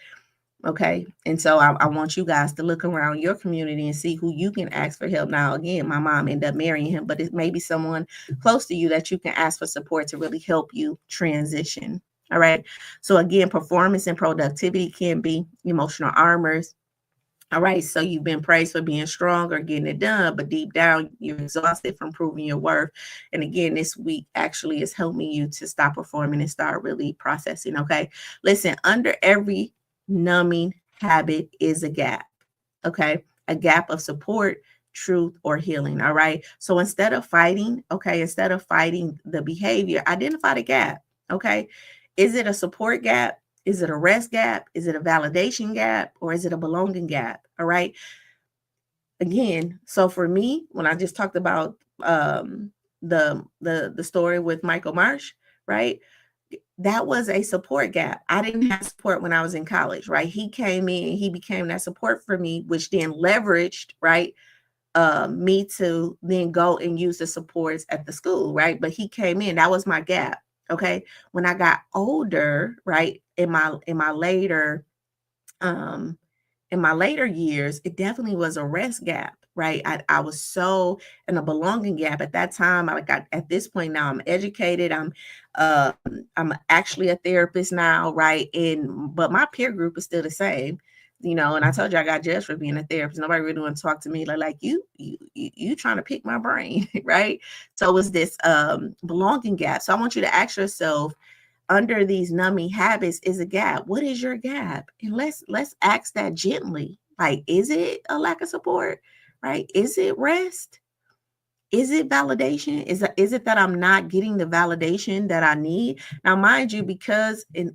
Okay. And so I want you guys to look around your community and see who you can ask for help. Now, again, my mom ended up marrying him, but it may be someone close to you that you can ask for support to really help you transition. All right. So again, performance and productivity can be emotional armors. All right. So you've been praised for being strong or getting it done, but deep down, you're exhausted from proving your worth. And again, this week actually is helping you to stop performing and start really processing. Okay. Listen, under every numbing habit is a gap. Okay. A gap of support, truth, or healing. All right. So instead of fighting the behavior, identify the gap. Okay. Is it a support gap? Is it a rest gap? Is it a validation gap? Or is it a belonging gap? All right. Again, so for me, when I just talked about the story with Michael Marsh, right? That was a support gap. I didn't have support when I was in college, right? He came in, he became that support for me, which then leveraged, right, me to then go and use the supports at the school, right? But he came in, that was my gap. Okay. When I got older, right, um in my later years, it definitely was a rest gap, right? I was so in a belonging gap at that time. I got at this point now, I'm educated. Uh, I'm actually a therapist now, right? And but my peer group is still the same, And I told you I got judged for being a therapist. Nobody really want to talk to me like you trying to pick my brain, right? So it was this belonging gap. So I want you to ask yourself, under these numbing habits is a gap. What is your gap? And let's ask that gently. Like, is it a lack of support? Right? Is it rest? Is it validation? Is it that I'm not getting the validation that I need? Now, mind you,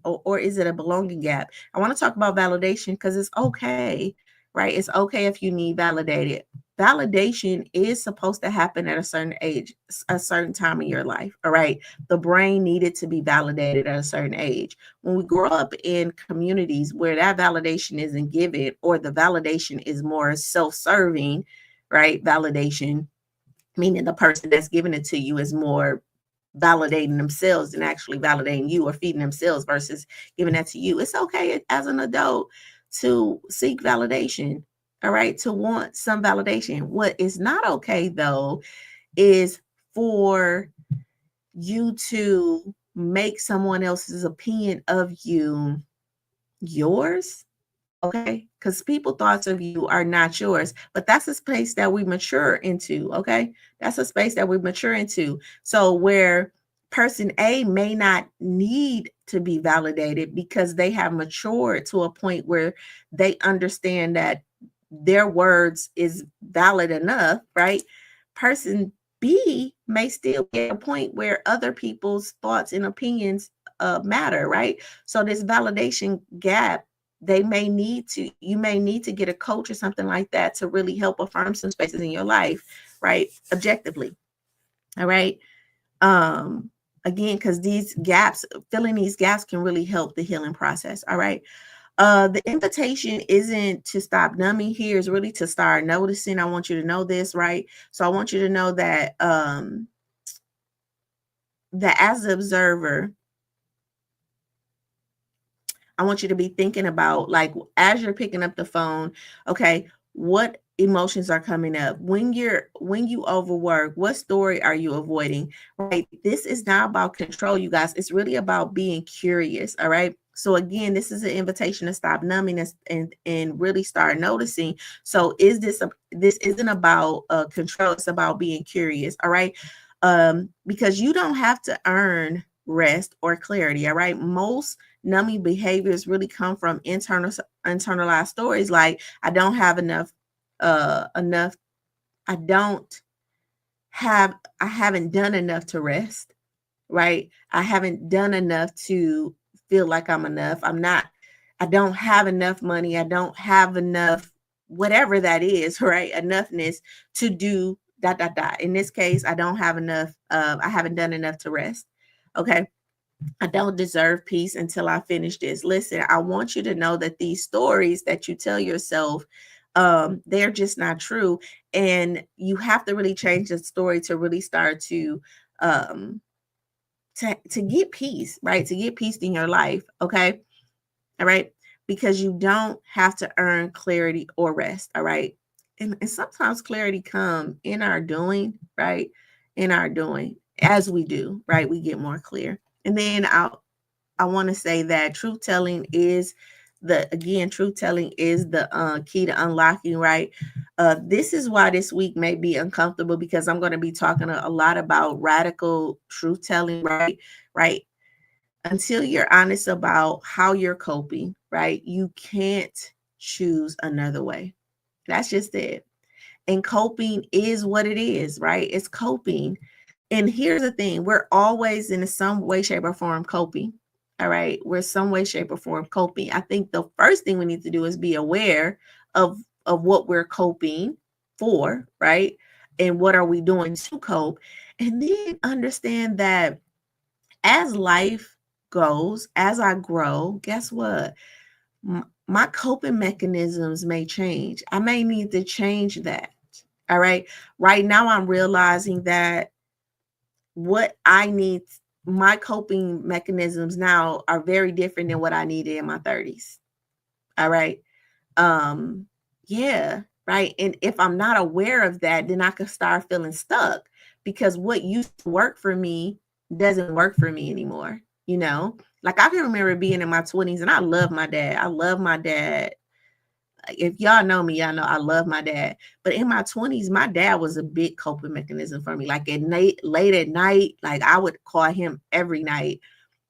or is it a belonging gap? I want to talk about validation because it's okay, right? It's okay if you need validated. Validation is supposed to happen at a certain age, a certain time in your life. All right. The brain needed to be validated at a certain age. When we grow up in communities where that validation isn't given, or the validation is more self-serving, right? Validation, meaning the person that's giving it to you is more validating themselves than actually validating you or feeding themselves versus giving that to you. It's okay as an adult to seek validation, all right, to want some validation. What is not okay, though, is for you to make someone else's opinion of you yours. Okay, because people thoughts of you are not yours, but that's a space that we mature into. Okay, that's a space that we mature into. So where person A may not need to be validated because they have matured to a point where they understand that their words is valid enough, right? Person B may still get a point where other people's thoughts and opinions matter, right? So this validation gap, you may need to get a coach or something like that to really help affirm some spaces in your life, right? Objectively. All right. Again, because filling these gaps can really help the healing process. All right. The invitation isn't to stop numbing here, is really to start noticing. I want you to know this, right? So I want you to know that that as the observer, I want you to be thinking about, like, as you're picking up the phone, okay, what emotions are coming up. When you overwork, what story are you avoiding? Right? This is not about control, you guys. It's really about being curious. All right. So again, this is an invitation to stop numbing and really start noticing. So this isn't about control, it's about being curious. All right. Because you don't have to earn rest or clarity. All right. Most numbing behaviors really come from internalized stories like I don't have enough. I don't have, I haven't done enough to rest, right? I haven't done enough to feel like I'm enough. I don't have enough money. I don't have enough, whatever that is, right? Enoughness to do dot, dot, dot. In this case, I don't have enough, I haven't done enough to rest. Okay. I don't deserve peace until I finish this. Listen, I want you to know that these stories that you tell yourself, they're just not true. And you have to really change the story to really start um, to get peace, right? To get peace in your life. Okay. All right. Because you don't have to earn clarity or rest. All right. And sometimes clarity come in our doing, right? In our doing, as we do, right? We get more clear. And then I want to say that truth telling is the key to unlocking, right? This is why this week may be uncomfortable because I'm going to be talking a lot about radical truth telling, right? Right. Until you're honest about how you're coping, right? You can't choose another way. That's just it. And coping is what it is, right? It's coping. And here's the thing, we're always in some way, shape, or form coping. All right. We're some way, shape, or form coping. I think the first thing we need to do is be aware of what we're coping for, right? And what are we doing to cope? And then understand that as life goes, as I grow, guess what? My coping mechanisms may change. I may need to change that. All right. Right now, I'm realizing that what I need, my coping mechanisms now are very different than what I needed in my 30s. All right. Um, yeah, right. And if I'm not aware of that, then I could start feeling stuck because what used to work for me doesn't work for me anymore. You know, like I can remember being in my 20s and I love my dad. I love my dad. If y'all know me, y'all know I love my dad. But in my 20s, my dad was a big coping mechanism for me. Like at night, late at night, like I would call him every night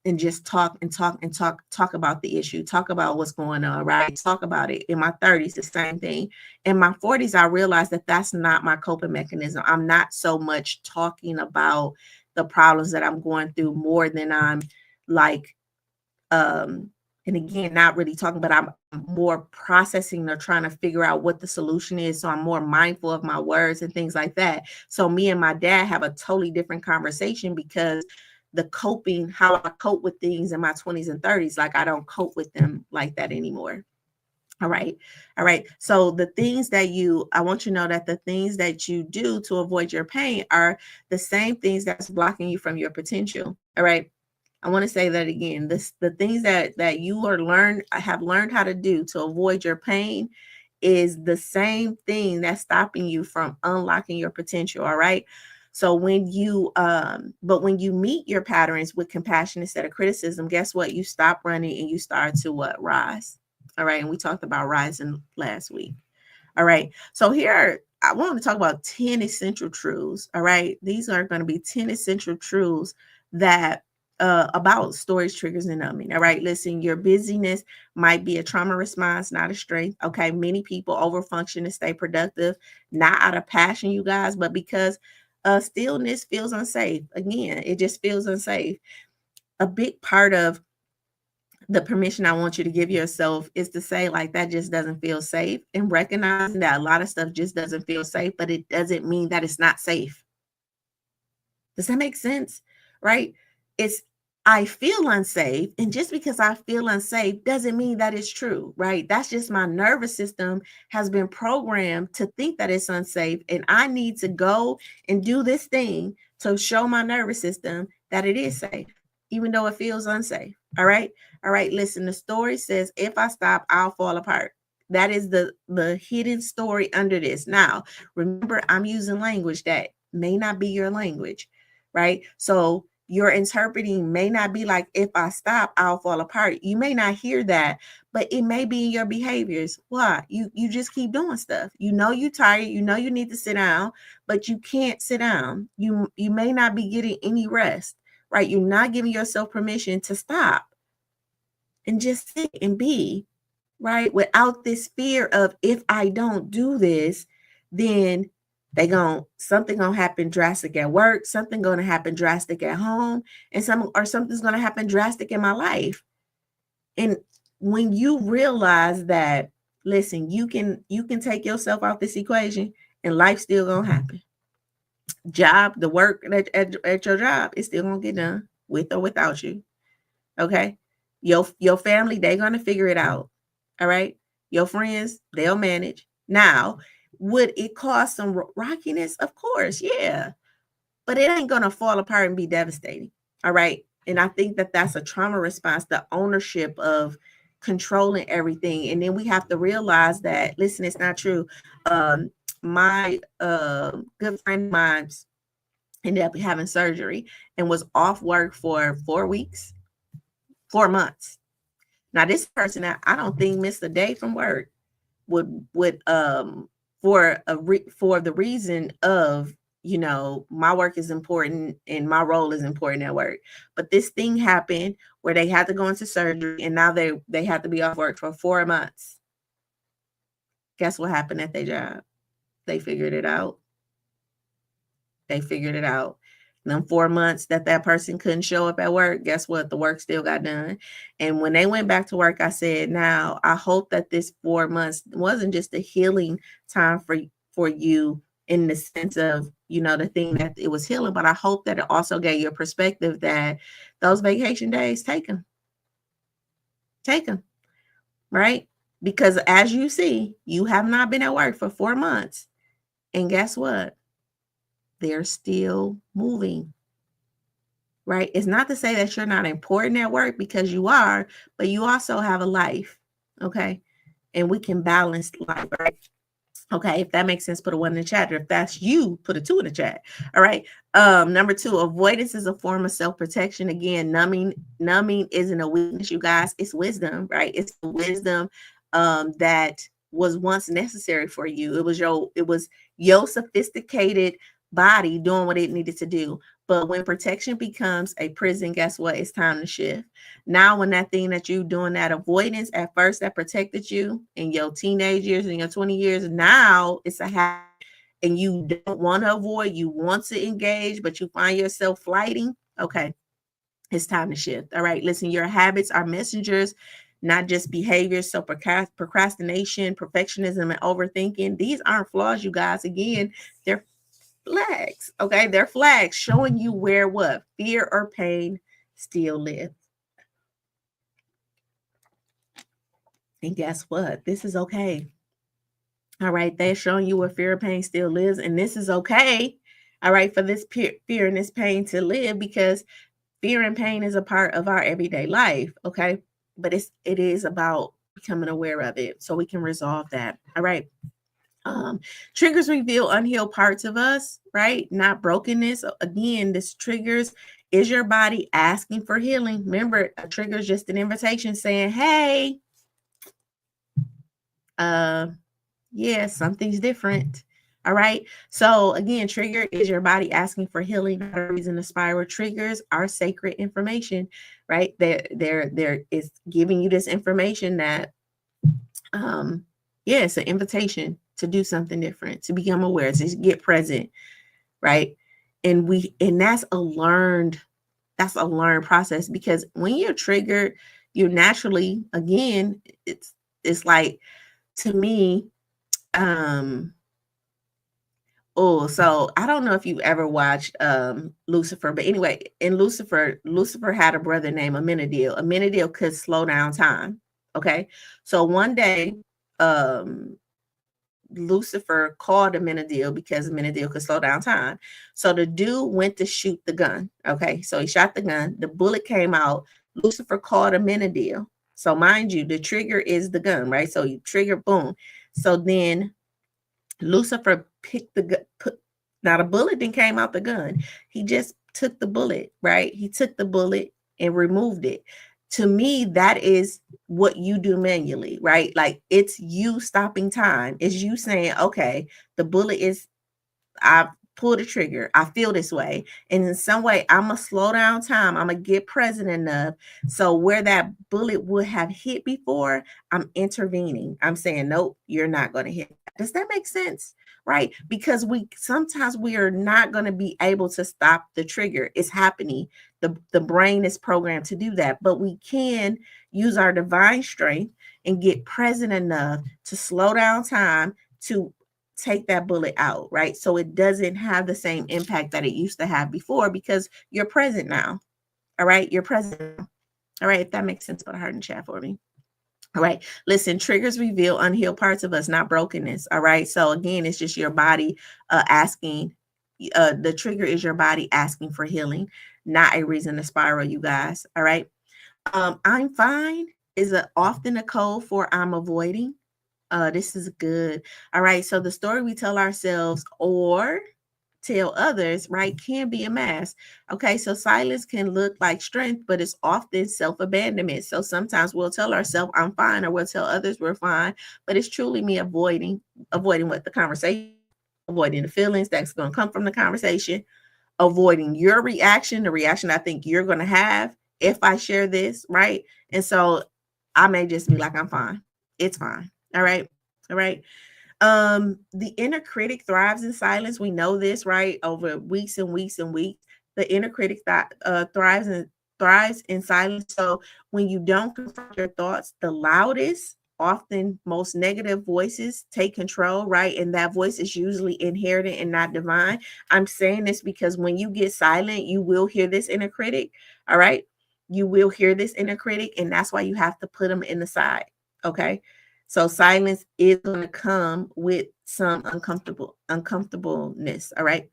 and just talk about the issue, talk about what's going on, right? Talk about it. In my 30s, the same thing. In my 40s, I realized that that's not my coping mechanism. I'm not so much talking about the problems that I'm going through more than I'm like, um, and again, not really talking, but I'm more processing or trying to figure out what the solution is. So I'm more mindful of my words and things like that. So me and my dad have a totally different conversation because the coping, how I cope with things in my 20s and 30s, like I don't cope with them like that anymore. All right. All right. So I want you to know that the things that you do to avoid your pain are the same things that's blocking you from your potential. All right. I want to say that again. The things that you have learned how to do to avoid your pain is the same thing that's stopping you from unlocking your potential. All right. So when you meet your patterns with compassion instead of criticism, guess what? You stop running and you start to rise. All right. And we talked about rising last week. All right. So I want to talk about 10 essential truths. All right. These are going to be 10 essential truths that about storage triggers and numbing. All right. Listen, your busyness might be a trauma response, not a strength. Okay. Many people overfunction to stay productive, not out of passion, you guys, but because stillness feels unsafe. Again, it just feels unsafe. A big part of the permission I want you to give yourself is to say, like, that just doesn't feel safe, and recognizing that a lot of stuff just doesn't feel safe, but it doesn't mean that it's not safe. Does that make sense? Right? It's, I feel unsafe. And just because I feel unsafe doesn't mean that it's true, right? That's just my nervous system has been programmed to think that it's unsafe. And I need to go and do this thing to show my nervous system that it is safe, even though it feels unsafe. All right. All right. Listen, the story says, if I stop, I'll fall apart. That is the hidden story under this. Now, remember, I'm using language that may not be your language, right? So your interpreting may not be like, if I stop, I'll fall apart. You may not hear that, but it may be in your behaviors. Why? You just keep doing stuff. You know you're tired, you know you need to sit down, but you can't sit down. You may not be getting any rest, right? You're not giving yourself permission to stop and just sit and be, right? Without this fear of, if I don't do this, then something gonna happen drastic at work, something gonna happen drastic at home, and something's gonna happen drastic in my life. And when you realize that, listen, you can take yourself out this equation and life's still gonna happen. The work at your job is still gonna get done with or without you. Okay. Your family, they're gonna figure it out. All right. Your friends, they'll manage. Now, would it cause some rockiness? Of course, yeah. But it ain't gonna fall apart and be devastating. All right. And I think that that's a trauma response, the ownership of controlling everything. And then we have to realize that, listen, it's not true. My good friend of mine ended up having surgery and was off work for 4 weeks, 4 months. Now, this person that I don't think missed a day from work would for the reason of, my work is important and my role is important at work. But this thing happened where they had to go into surgery, and now they had to be off work for 4 months. Guess what happened at their job? They figured it out. They figured it out. Them 4 months that person couldn't show up at work, guess what? The work still got done. And when they went back to work, I said, now I hope that this 4 months wasn't just a healing time for you, in the sense of, the thing that it was healing, but I hope that it also gave you a perspective that those vacation days, take them, right? Because as you see, you have not been at work for 4 months. And guess what? They're still moving, right? It's not to say that you're not important at work, because you are, but you also have a life, okay? And we can balance life, right? Okay, if that makes sense, put a 1 in the chat. Or if that's you, put a 2 in the chat. All right. Number 2, avoidance is a form of self-protection. Again, numbing isn't a weakness, you guys. It's wisdom, right? It's the wisdom that was once necessary for you. It was your sophisticated body doing what it needed to do. But when protection becomes a prison, guess what? It's time to shift. Now, when that thing that you doing, that avoidance at first that protected you in your teenage years and your 20 years, now it's a habit, and you don't want to avoid, you want to engage, but you find yourself flighting. Okay, it's time to shift. All right, listen, your habits are messengers, not just behaviors. So procrastination, perfectionism, and overthinking, these aren't flaws, you guys. Again, they're flags. Okay, they're flags showing you where what fear or pain still live. And guess what? This is okay. All right, they're showing you where fear or pain still lives, and this is okay. All right, for this fear and this pain to live, because fear and pain is a part of our everyday life. Okay, but it is about becoming aware of it so we can resolve that. All right. Triggers reveal unhealed parts of us, right? Not brokenness. Again, this triggers is your body asking for healing. Remember, a trigger is just an invitation saying, hey, yeah, something's different. All right. So again, trigger is your body asking for healing, not a reason to spiral. Triggers are sacred information, right? There is giving you this information that, yeah, it's an invitation to do something different, to become aware, to get present, right? And that's a learned process, because when you're triggered, you naturally, again, it's like, to me, so I don't know if you ever watched Lucifer, but anyway, in Lucifer had a brother named Amenadiel. Amenadiel could slow down time. Okay. So one day, Lucifer called Amenadiel because Amenadiel could slow down time. So the dude went to shoot the gun. Okay. So he shot the gun. The bullet came out. Lucifer called Amenadiel. So mind you, the trigger is the gun, right? So you trigger, boom. So then Lucifer picked the gun, now the bullet then came out the gun. He just took the bullet, right? He took the bullet and removed it. To me, that is what you do manually, right? Like it's you stopping time. It's you saying, okay, the bullet is, I pull the trigger. I feel this way. And in some way, I'm going to slow down time. I'm going to get present enough. So where that bullet would have hit before, I'm intervening. I'm saying, nope, you're not going to hit that. Does that make sense? Right? Because sometimes we are not going to be able to stop the trigger. It's happening. The brain is programmed to do that. But we can use our divine strength and get present enough to slow down time to take that bullet out, right? So it doesn't have the same impact that it used to have before because you're present now. All right. You're present now. All right. If that makes sense, put a heart in the chat for me. All right. Listen, triggers reveal unhealed parts of us, not brokenness. All right. So again, it's just your body asking. The trigger is your body asking for healing, not a reason to spiral, you guys. All right. I'm fine is often a code for I'm avoiding. This is good. All right. So the story we tell ourselves or tell others, right, can be a mask. Okay. So silence can look like strength, but it's often self abandonment. So sometimes we'll tell ourselves, I'm fine, or we'll tell others we're fine, but it's truly me avoiding what the conversation, avoiding the feelings that's going to come from the conversation, avoiding your reaction, the reaction I think you're going to have if I share this, right? And so I may just be like, I'm fine. It's fine. All right. All right. The inner critic thrives in silence. We know this, right? Over weeks and weeks and weeks. The inner critic thrives in silence. So when you don't confront your thoughts, the loudest, often most negative voices take control, right? And that voice is usually inherited and not divine. I'm saying this because when you get silent, you will hear this inner critic. All right. You will hear this inner critic, and that's why you have to put them in the side. Okay. So silence is going to come with some uncomfortableness. All right.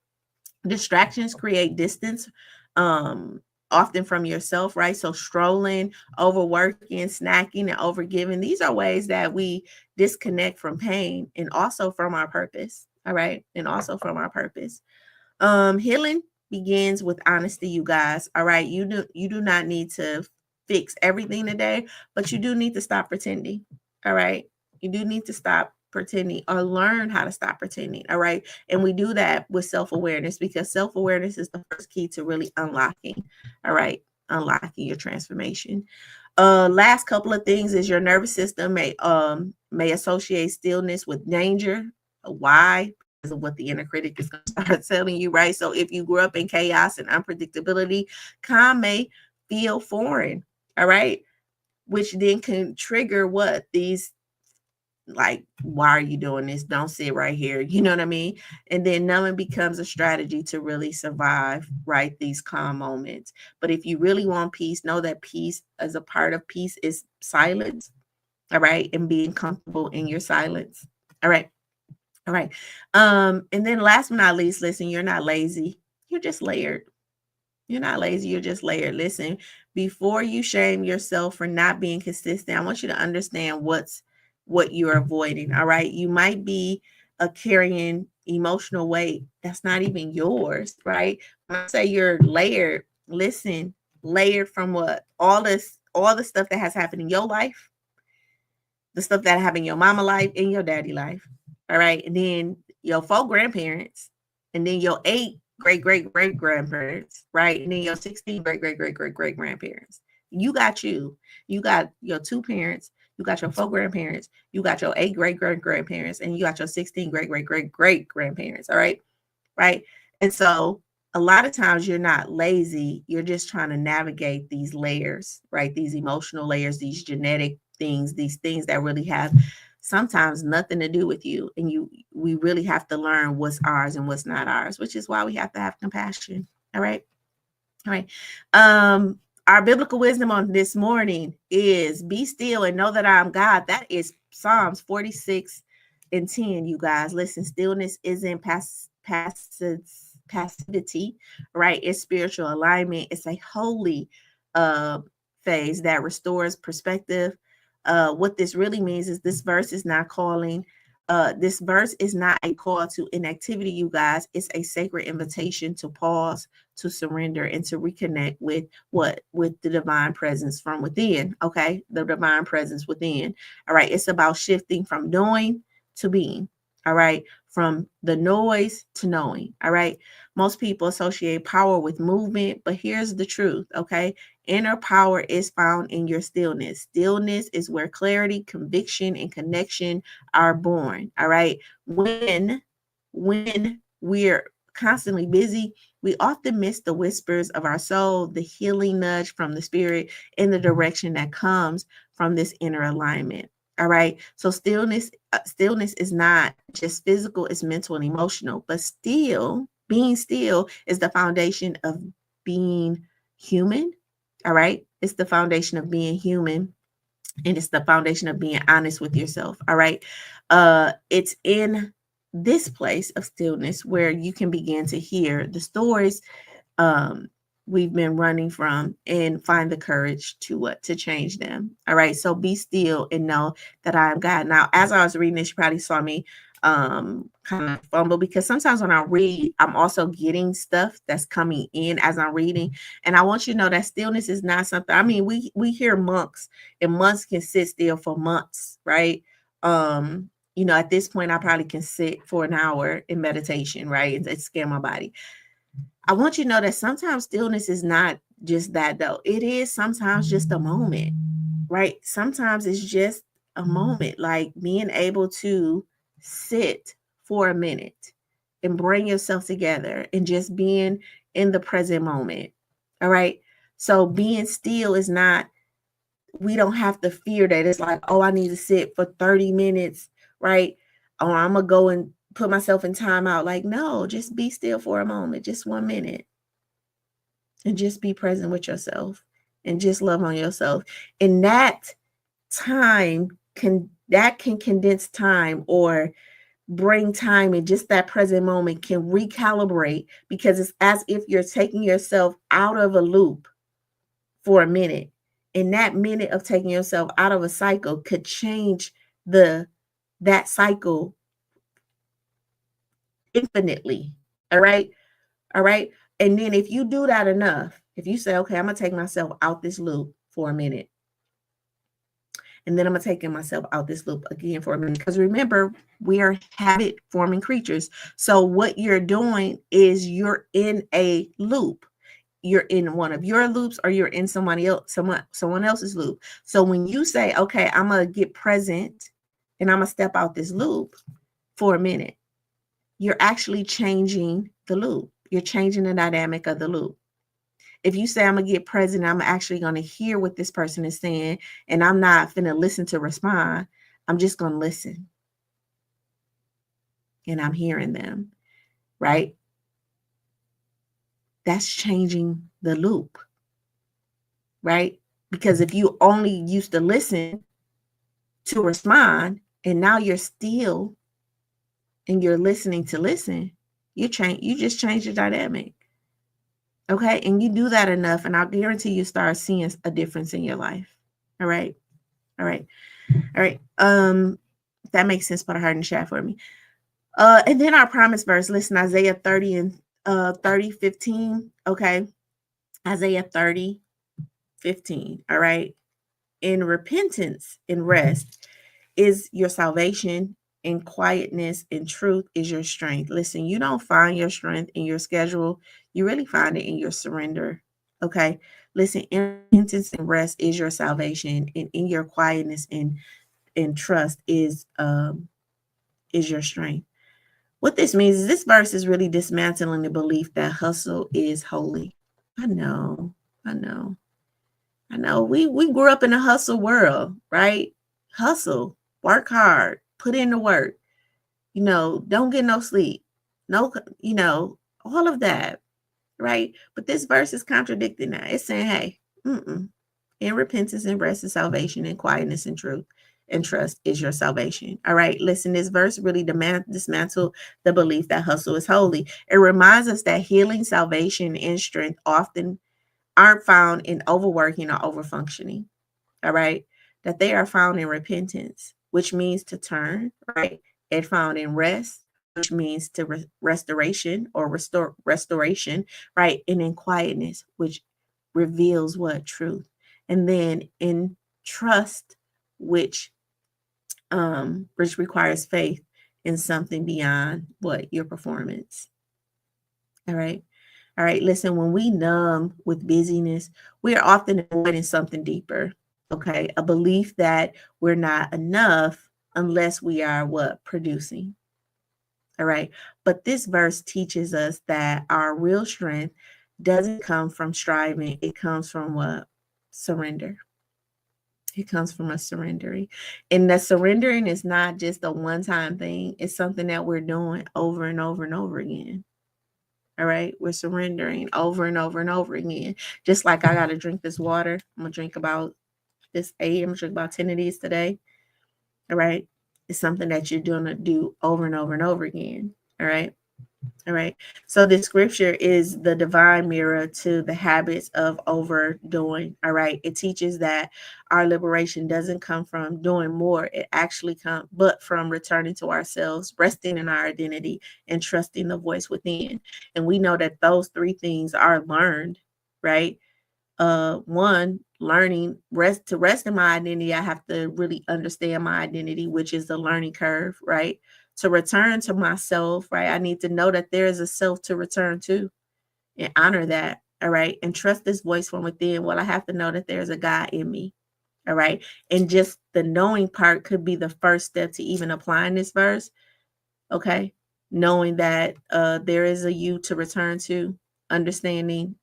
Distractions create distance, often from yourself, right? So strolling, overworking, snacking, and overgiving. These are ways that we disconnect from pain and also from our purpose. All right. And also from our purpose. Healing begins with honesty, you guys. All right. You do not need to fix everything today, but you do need to stop pretending. All right. You do need to stop pretending or learn how to stop pretending. All right. And we do that with self-awareness because self-awareness is the first key to really unlocking. All right. Unlocking your transformation. Last couple of things is your nervous system may associate stillness with danger. Why? Because of what the inner critic is going to start telling you, right? So if you grew up in chaos and unpredictability, calm may feel foreign. All right. Which then can trigger what? These, like, why are you doing this? Don't sit right here. You know what I mean? And then numbing becomes a strategy to really survive, right? These calm moments. But if you really want peace, know that peace, as a part of peace, is silence. All right. And being comfortable in your silence. All right. All right. And then last but not least, listen, you're not lazy. You're just layered. You're not lazy. You're just layered. Listen, before you shame yourself for not being consistent, I want you to understand what you're avoiding. All right. You might be carrying emotional weight that's not even yours, right? When I say you're layered, listen, layered from what? All the stuff that has happened in your life, the stuff that happened in your mama life and your daddy life. All right. And then your 4 grandparents, and then your 8 great great great grandparents, right? And then your 16 great great great great great grandparents. You got you. You got your 2 parents. You got your 4 grandparents. You got your 8 great great grandparents, and you got your 16 great great great great grandparents. All right. Right. And so a lot of times you're not lazy. You're just trying to navigate these layers, right? These emotional layers, these genetic things, these things that really have sometimes nothing to do with you. And we really have to learn what's ours and what's not ours, which is why we have to have compassion. All right. All right. Our biblical wisdom on this morning is be still and know that I'm God. That is Psalms 46:10. You guys, listen, stillness isn't passivity, right? It's spiritual alignment. It's a holy phase that restores perspective. What this really means is this verse is not calling. This verse is not a call to inactivity, you guys. It's a sacred invitation to pause, to surrender, and to reconnect with what? With the divine presence from within. Okay, the divine presence within. All right, it's about shifting from knowing to being. All right, from the noise to knowing. All right, most people associate power with movement, but here's the truth. Okay, inner power is found in your stillness. Stillness is where clarity, conviction, and connection are born. All right. When we're constantly busy, we often miss the whispers of our soul, the healing nudge from the spirit, and the direction that comes from this inner alignment. All right. So stillness is not just physical, it's mental and emotional, but still being still is the foundation of being human. All right. It's the foundation of being human, and it's the foundation of being honest with yourself. All right. It's in this place of stillness where you can begin to hear the stories um we've been running from and find the courage to what to change them. All right, so be still and know that I am God. Now as I was reading this, you probably saw me kind of fumble, because sometimes when I read, I'm also getting stuff that's coming in as I'm reading. And I want you to know that stillness is not something, I mean, we hear monks, and monks can sit still for months, right? At this point I probably can sit for an hour in meditation, right? It scare my body. I want you to know that sometimes stillness is not just that, though. It is sometimes just a moment, right? Sometimes it's just a moment, like being able to sit for a minute and bring yourself together and just being in the present moment. All right. So being still is not, we don't have to fear that it's like, oh, I need to sit for 30 minutes, right? Or I'm going to go and put myself in timeout. Like, no, just be still for a moment, just 1 minute, and just be present with yourself and just love on yourself. And that time can condense time, or bring time, and just that present moment can recalibrate, because it's as if you're taking yourself out of a loop for a minute. And that minute of taking yourself out of a cycle could change that cycle infinitely. All right. All right. And then if you do that enough, if you say, okay, I'm going to take myself out this loop for a minute, and then I'm going to take myself out this loop again for a minute. Because remember, we are habit forming creatures. So what you're doing is you're in a loop. You're in one of your loops, or you're in someone else's loop. So when you say, okay, I'm going to get present and I'm going to step out this loop for a minute, you're actually changing the loop. You're changing the dynamic of the loop. If you say I'm going to get present, I'm actually going to hear what this person is saying, and I'm not going to listen to respond. I'm just going to listen. And I'm hearing them, right? That's changing the loop, right? Because if you only used to listen to respond, and now you're still and you're listening to listen, you just change the dynamic. Okay. And you do that enough, and I'll guarantee you start seeing a difference in your life. All right. All right. All right. That makes sense. Put a heart in the chat for me. And then our promise verse, listen, Isaiah 30 and 30:15. Okay. Isaiah 30:15. All right. In repentance and rest is your salvation, in quietness and truth is your strength. Listen, you don't find your strength in your schedule. You really find it in your surrender. Okay. Listen, in repentance and rest is your salvation, and in your quietness and trust is your strength. What this means is this verse is really dismantling the belief that hustle is holy. I know. We grew up in a hustle world, right? Hustle, work hard, put in the work, don't get no sleep, no, all of that, right? But this verse is contradicting that. It's saying, hey, in repentance and rest is salvation, and quietness and truth and trust is your salvation. All right. Listen, this verse really dismantle the belief that hustle is holy. It reminds us that healing, salvation, and strength often aren't found in overworking or overfunctioning. All right. That they are found in repentance, which means to turn, right? And found in rest, which means to restoration or restoration, right? And in quietness, which reveals what? Truth. And then in trust, which which requires faith in something beyond what? Your performance. All right. All right. Listen, when we numb with busyness, we are often avoiding something deeper. Okay. A belief that we're not enough unless we are what? Producing. All right. But this verse teaches us that our real strength doesn't come from striving, it comes from what? Surrender. It comes from us surrendering. And the surrendering is not just a one time thing, it's something that we're doing over and over and over again. All right. We're surrendering over and over and over again. Just like I got to drink this water. I'm going to drink about this 8. I'm going to drink about 10 of these today. All right. It's something that you're doing to do over and over and over again. All right. All right. So the scripture is the divine mirror to the habits of overdoing. All right. It teaches that our liberation doesn't come from doing more. It actually comes, but from returning to ourselves, resting in our identity, and trusting the voice within. And we know that those three things are learned, right? One, learning rest in my identity. I have to really understand my identity, which is the learning curve, right? To return to myself, right? I need to know that there is a self to return to and honor that, all right? And trust this voice from within. Well, I have to know that there's a God in me, all right? And just the knowing part could be the first step to even applying this verse, okay? Knowing that there is a you to return to, understanding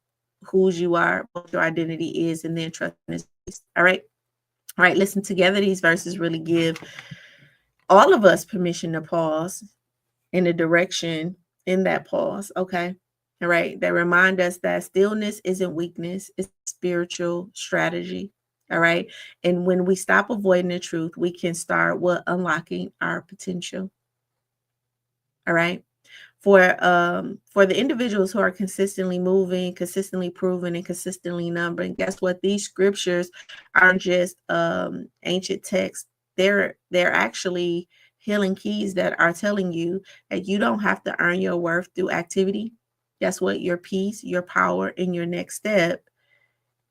whose you are, what your identity is, and then trusting this voice, all right? All right, listen, together these verses really give all of us permission to pause in the direction in that pause. Okay. All right. They remind us that stillness isn't weakness, it's spiritual strategy. All right. And when we stop avoiding the truth, we can start what? Unlocking our potential. All right. For the individuals who are consistently moving, consistently proving, and consistently numbering, guess what? These scriptures aren't just ancient texts. They're actually healing keys that are telling you that you don't have to earn your worth through activity. Guess what? Your peace, your power, and your next step.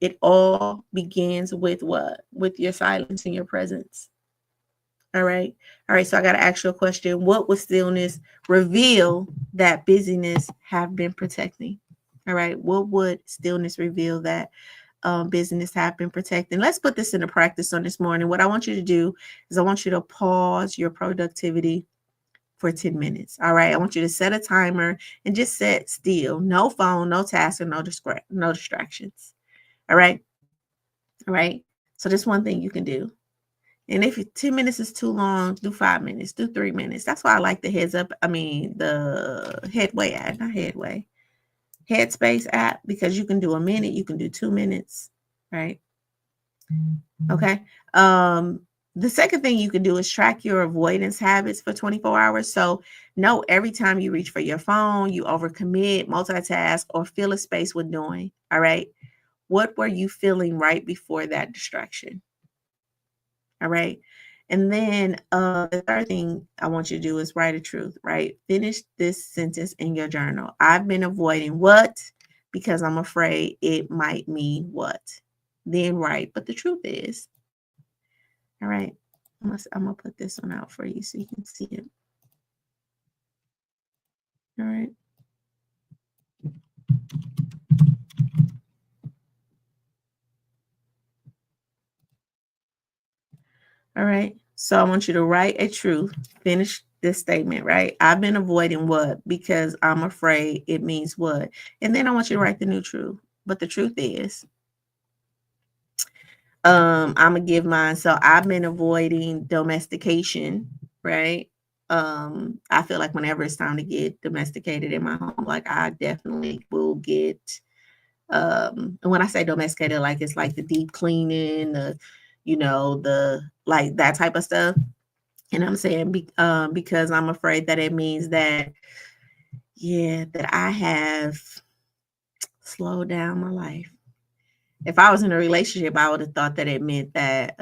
It all begins with what? With your silence and your presence. All right. All right. So I got to ask you a question. What would stillness reveal that busyness have been protecting? All right. What would stillness reveal that business have been protecting? Let's put this into practice on this morning. What I want you to do is I want you to pause your productivity for 10 minutes. All right. I want you to set a timer and just sit still. No phone, no task, and no distractions. All right. All right. So this one thing you can do. And if 10 minutes is too long, do 5 minutes, do 3 minutes. That's why I like the the Headway app, not Headway, Headspace app, because you can do a minute, you can do 2 minutes, right? Okay. The second thing you can do is track your avoidance habits for 24 hours. So know every time you reach for your phone, you overcommit, multitask, or fill a space with doing. All right. What were you feeling right before that distraction? All right. And then the third thing I want you to do is write a truth, right? Finish this sentence in your journal. I've been avoiding what? Because I'm afraid it might mean what? Then write. But the truth is, all right, I'm going to put this one out for you so you can see it. All right. All right. So I want you to write a truth. Finish this statement, right? I've been avoiding what? Because I'm afraid it means what? And then I want you to write the new truth. But the truth is, I'm gonna give mine. So I've been avoiding domestication, right? I feel like whenever it's time to get domesticated in my home, like I definitely will get and when I say domesticated, like it's like the deep cleaning, the like that type of stuff. And I'm saying because I'm afraid that it means that, yeah, that I have slowed down my life. If I was in a relationship, I would have thought that it meant that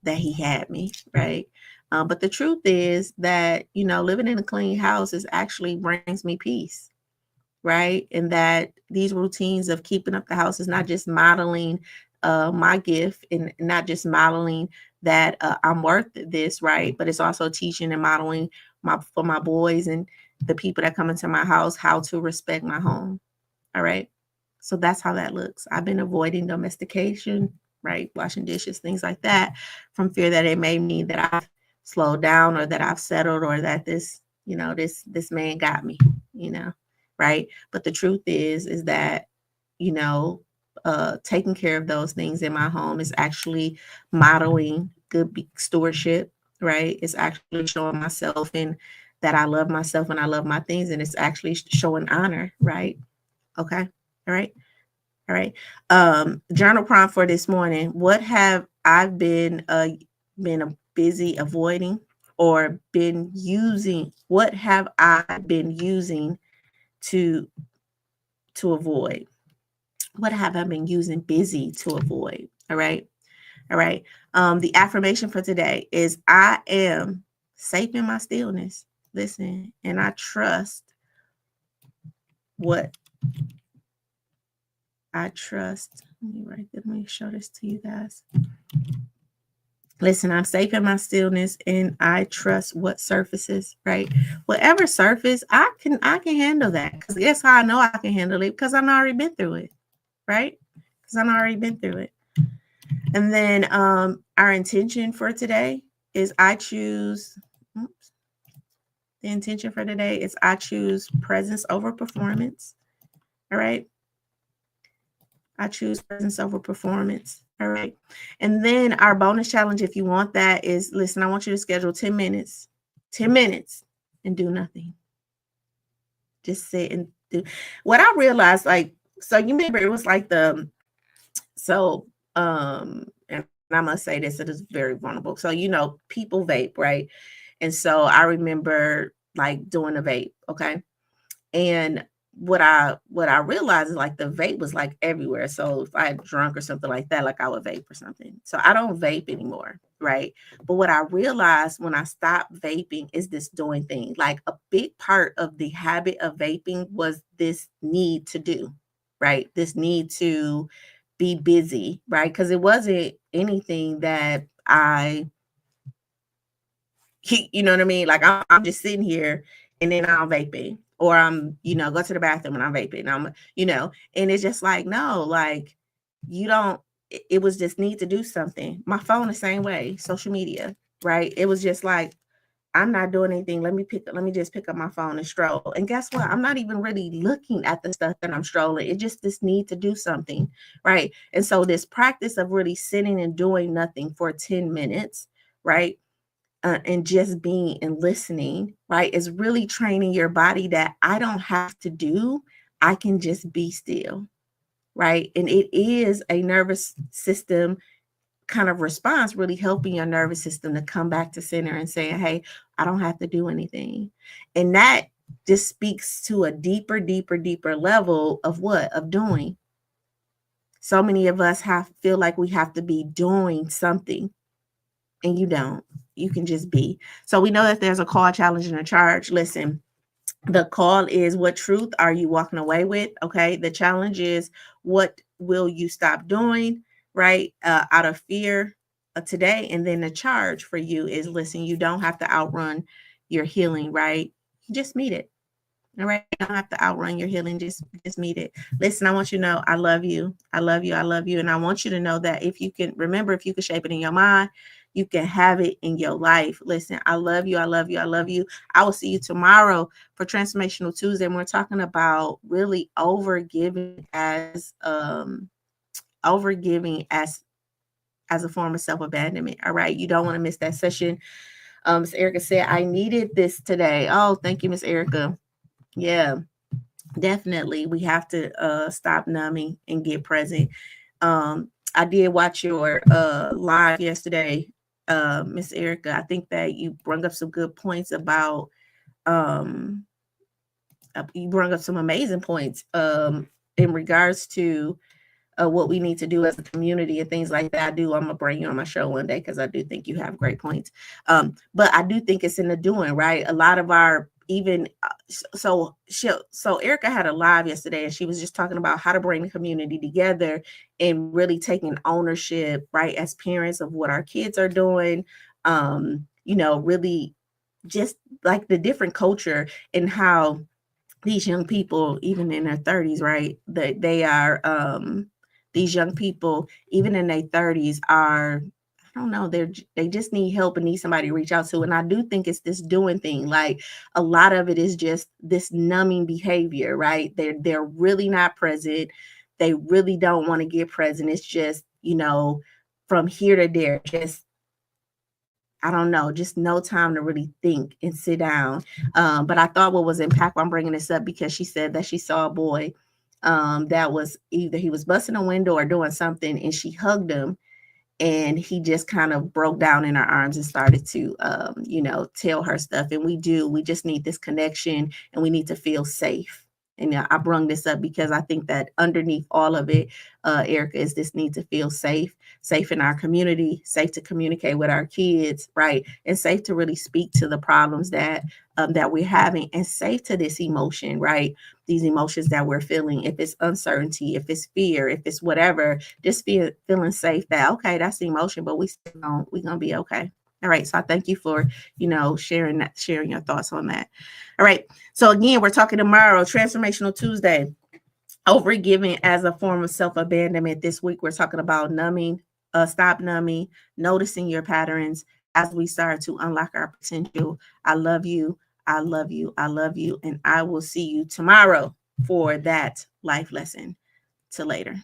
he had me, right? But the truth is that, living in a clean house is actually brings me peace, right? And that these routines of keeping up the house is not just modeling my gift and not just modeling that I'm worth this, right? But it's also teaching and modeling for my boys and the people that come into my house how to respect my home. All right. So that's how that looks. I've been avoiding domestication, right? Washing dishes, things like that, from fear that it may mean that I've slowed down or that I've settled or that this man got me, you know, right? But the truth is that, you know, taking care of those things in my home is actually modeling good stewardship, right? It's actually showing myself and that I love myself and I love my things, and it's actually showing honor, right? Okay. All right. All right. Journal prompt for this morning. What have I been busy avoiding or been using? What have I been using to avoid? What have I been using busy to avoid? All right. All right. The affirmation for today is I am safe in my stillness. Listen, and I trust what I trust. Let me write this. Let me show this to you guys. Listen, I'm safe in my stillness and I trust what surfaces, right? Whatever surface, I can handle that. Because guess how I know I can handle it? Because I've already been through it, right? Because I've already been through it. And then our intention for today is I choose. Oops, the intention for today is I choose presence over performance. All right. I choose presence over performance. All right. And then our bonus challenge, if you want that, is listen, I want you to schedule 10 minutes, and do nothing. Just sit and do. What I realized, so you remember it was like and I must say this, it is very vulnerable. So, people vape, right? And so I remember like doing a vape. Okay. And what I realized is like the vape was like everywhere. So if I had drunk or something like that, like I would vape or something. So I don't vape anymore, right? But what I realized when I stopped vaping is this doing thing. Like a big part of the habit of vaping was this need to do, right? This need to be busy, right? Because it wasn't anything that you know what I mean? Like I'm just sitting here and then I'm vaping, or I'm, go to the bathroom and I'm vaping. And it's just like, no, like you don't, it was just need to do something. My phone the same way, social media, right? It was just like, I'm not doing anything. Let me just pick up my phone and stroll. And guess what? I'm not even really looking at the stuff that I'm strolling. It just this need to do something, right? And so this practice of really sitting and doing nothing for 10 minutes, right? And just being and listening, right, is really training your body that I don't have to do. I can just be still, right? And it is a nervous system kind of response, really helping your nervous system to come back to center and saying, hey, I don't have to do anything. And that just speaks to a deeper level of what? Of doing. So many of us feel like we have to be doing something, and you don't. You can just be. So we know that there's a call, challenge, and a charge. Listen, the call is what truth are you walking away with? Okay. The challenge is what will you stop doing, right? Out of fear today. And then the charge for you is listen, you don't have to outrun your healing, right? You just meet it. All right. You don't have to outrun your healing. Just meet it. Listen, I want you to know I love you. I love you. I love you. And I want you to know that if you can shape it in your mind, you can have it in your life. Listen, I love you. I love you. I love you. I will see you tomorrow for Transformational Tuesday. And we're talking about really overgiving as a form of self-abandonment. All right. You don't want to miss that session. Miss Erica said, I needed this today. Oh, thank you, Miss Erica. Yeah, definitely. We have to stop numbing and get present. I did watch your live yesterday, Miss Erica. I think that you brought up some good points about you brought up some amazing points in regards to what we need to do as a community and things like that. I'm gonna bring you on my show one day because I do think you have great points. But I do think it's in the doing, right? A lot of our even so Erica had a live yesterday and she was just talking about how to bring the community together and really taking ownership, right, as parents of what our kids are doing. Really just like the different culture and how these young people, even in their 30s, right? They are these young people, even in their 30s, are, I don't know, they just need help and need somebody to reach out to. And I do think it's this doing thing. Like a lot of it is just this numbing behavior, right? They're really not present. They really don't want to get present. It's just, from here to there, just I don't know, just no time to really think and sit down. But I thought what was impactful, I'm bringing this up because she said that she saw a boy that was either he was busting a window or doing something, and she hugged him, and he just kind of broke down in her arms and started to tell her stuff. And we just need this connection, and we need to feel safe. And I brung this up because I think that underneath all of it, Erica, is this need to feel safe in our community, safe to communicate with our kids, right, and safe to really speak to the problems that we're having, and safe to this emotion, right, these emotions that we're feeling. If it's uncertainty, if it's fear, if it's whatever, just feeling safe that, okay, that's the emotion, but we're gonna be okay. All right. So I thank you for, sharing your thoughts on that. All right. So again, we're talking tomorrow, Transformational Tuesday, overgiving as a form of self-abandonment. This week, we're talking about numbing, stop numbing, noticing your patterns as we start to unlock our potential. I love you. I love you. I love you. And I will see you tomorrow for that life lesson. Till later.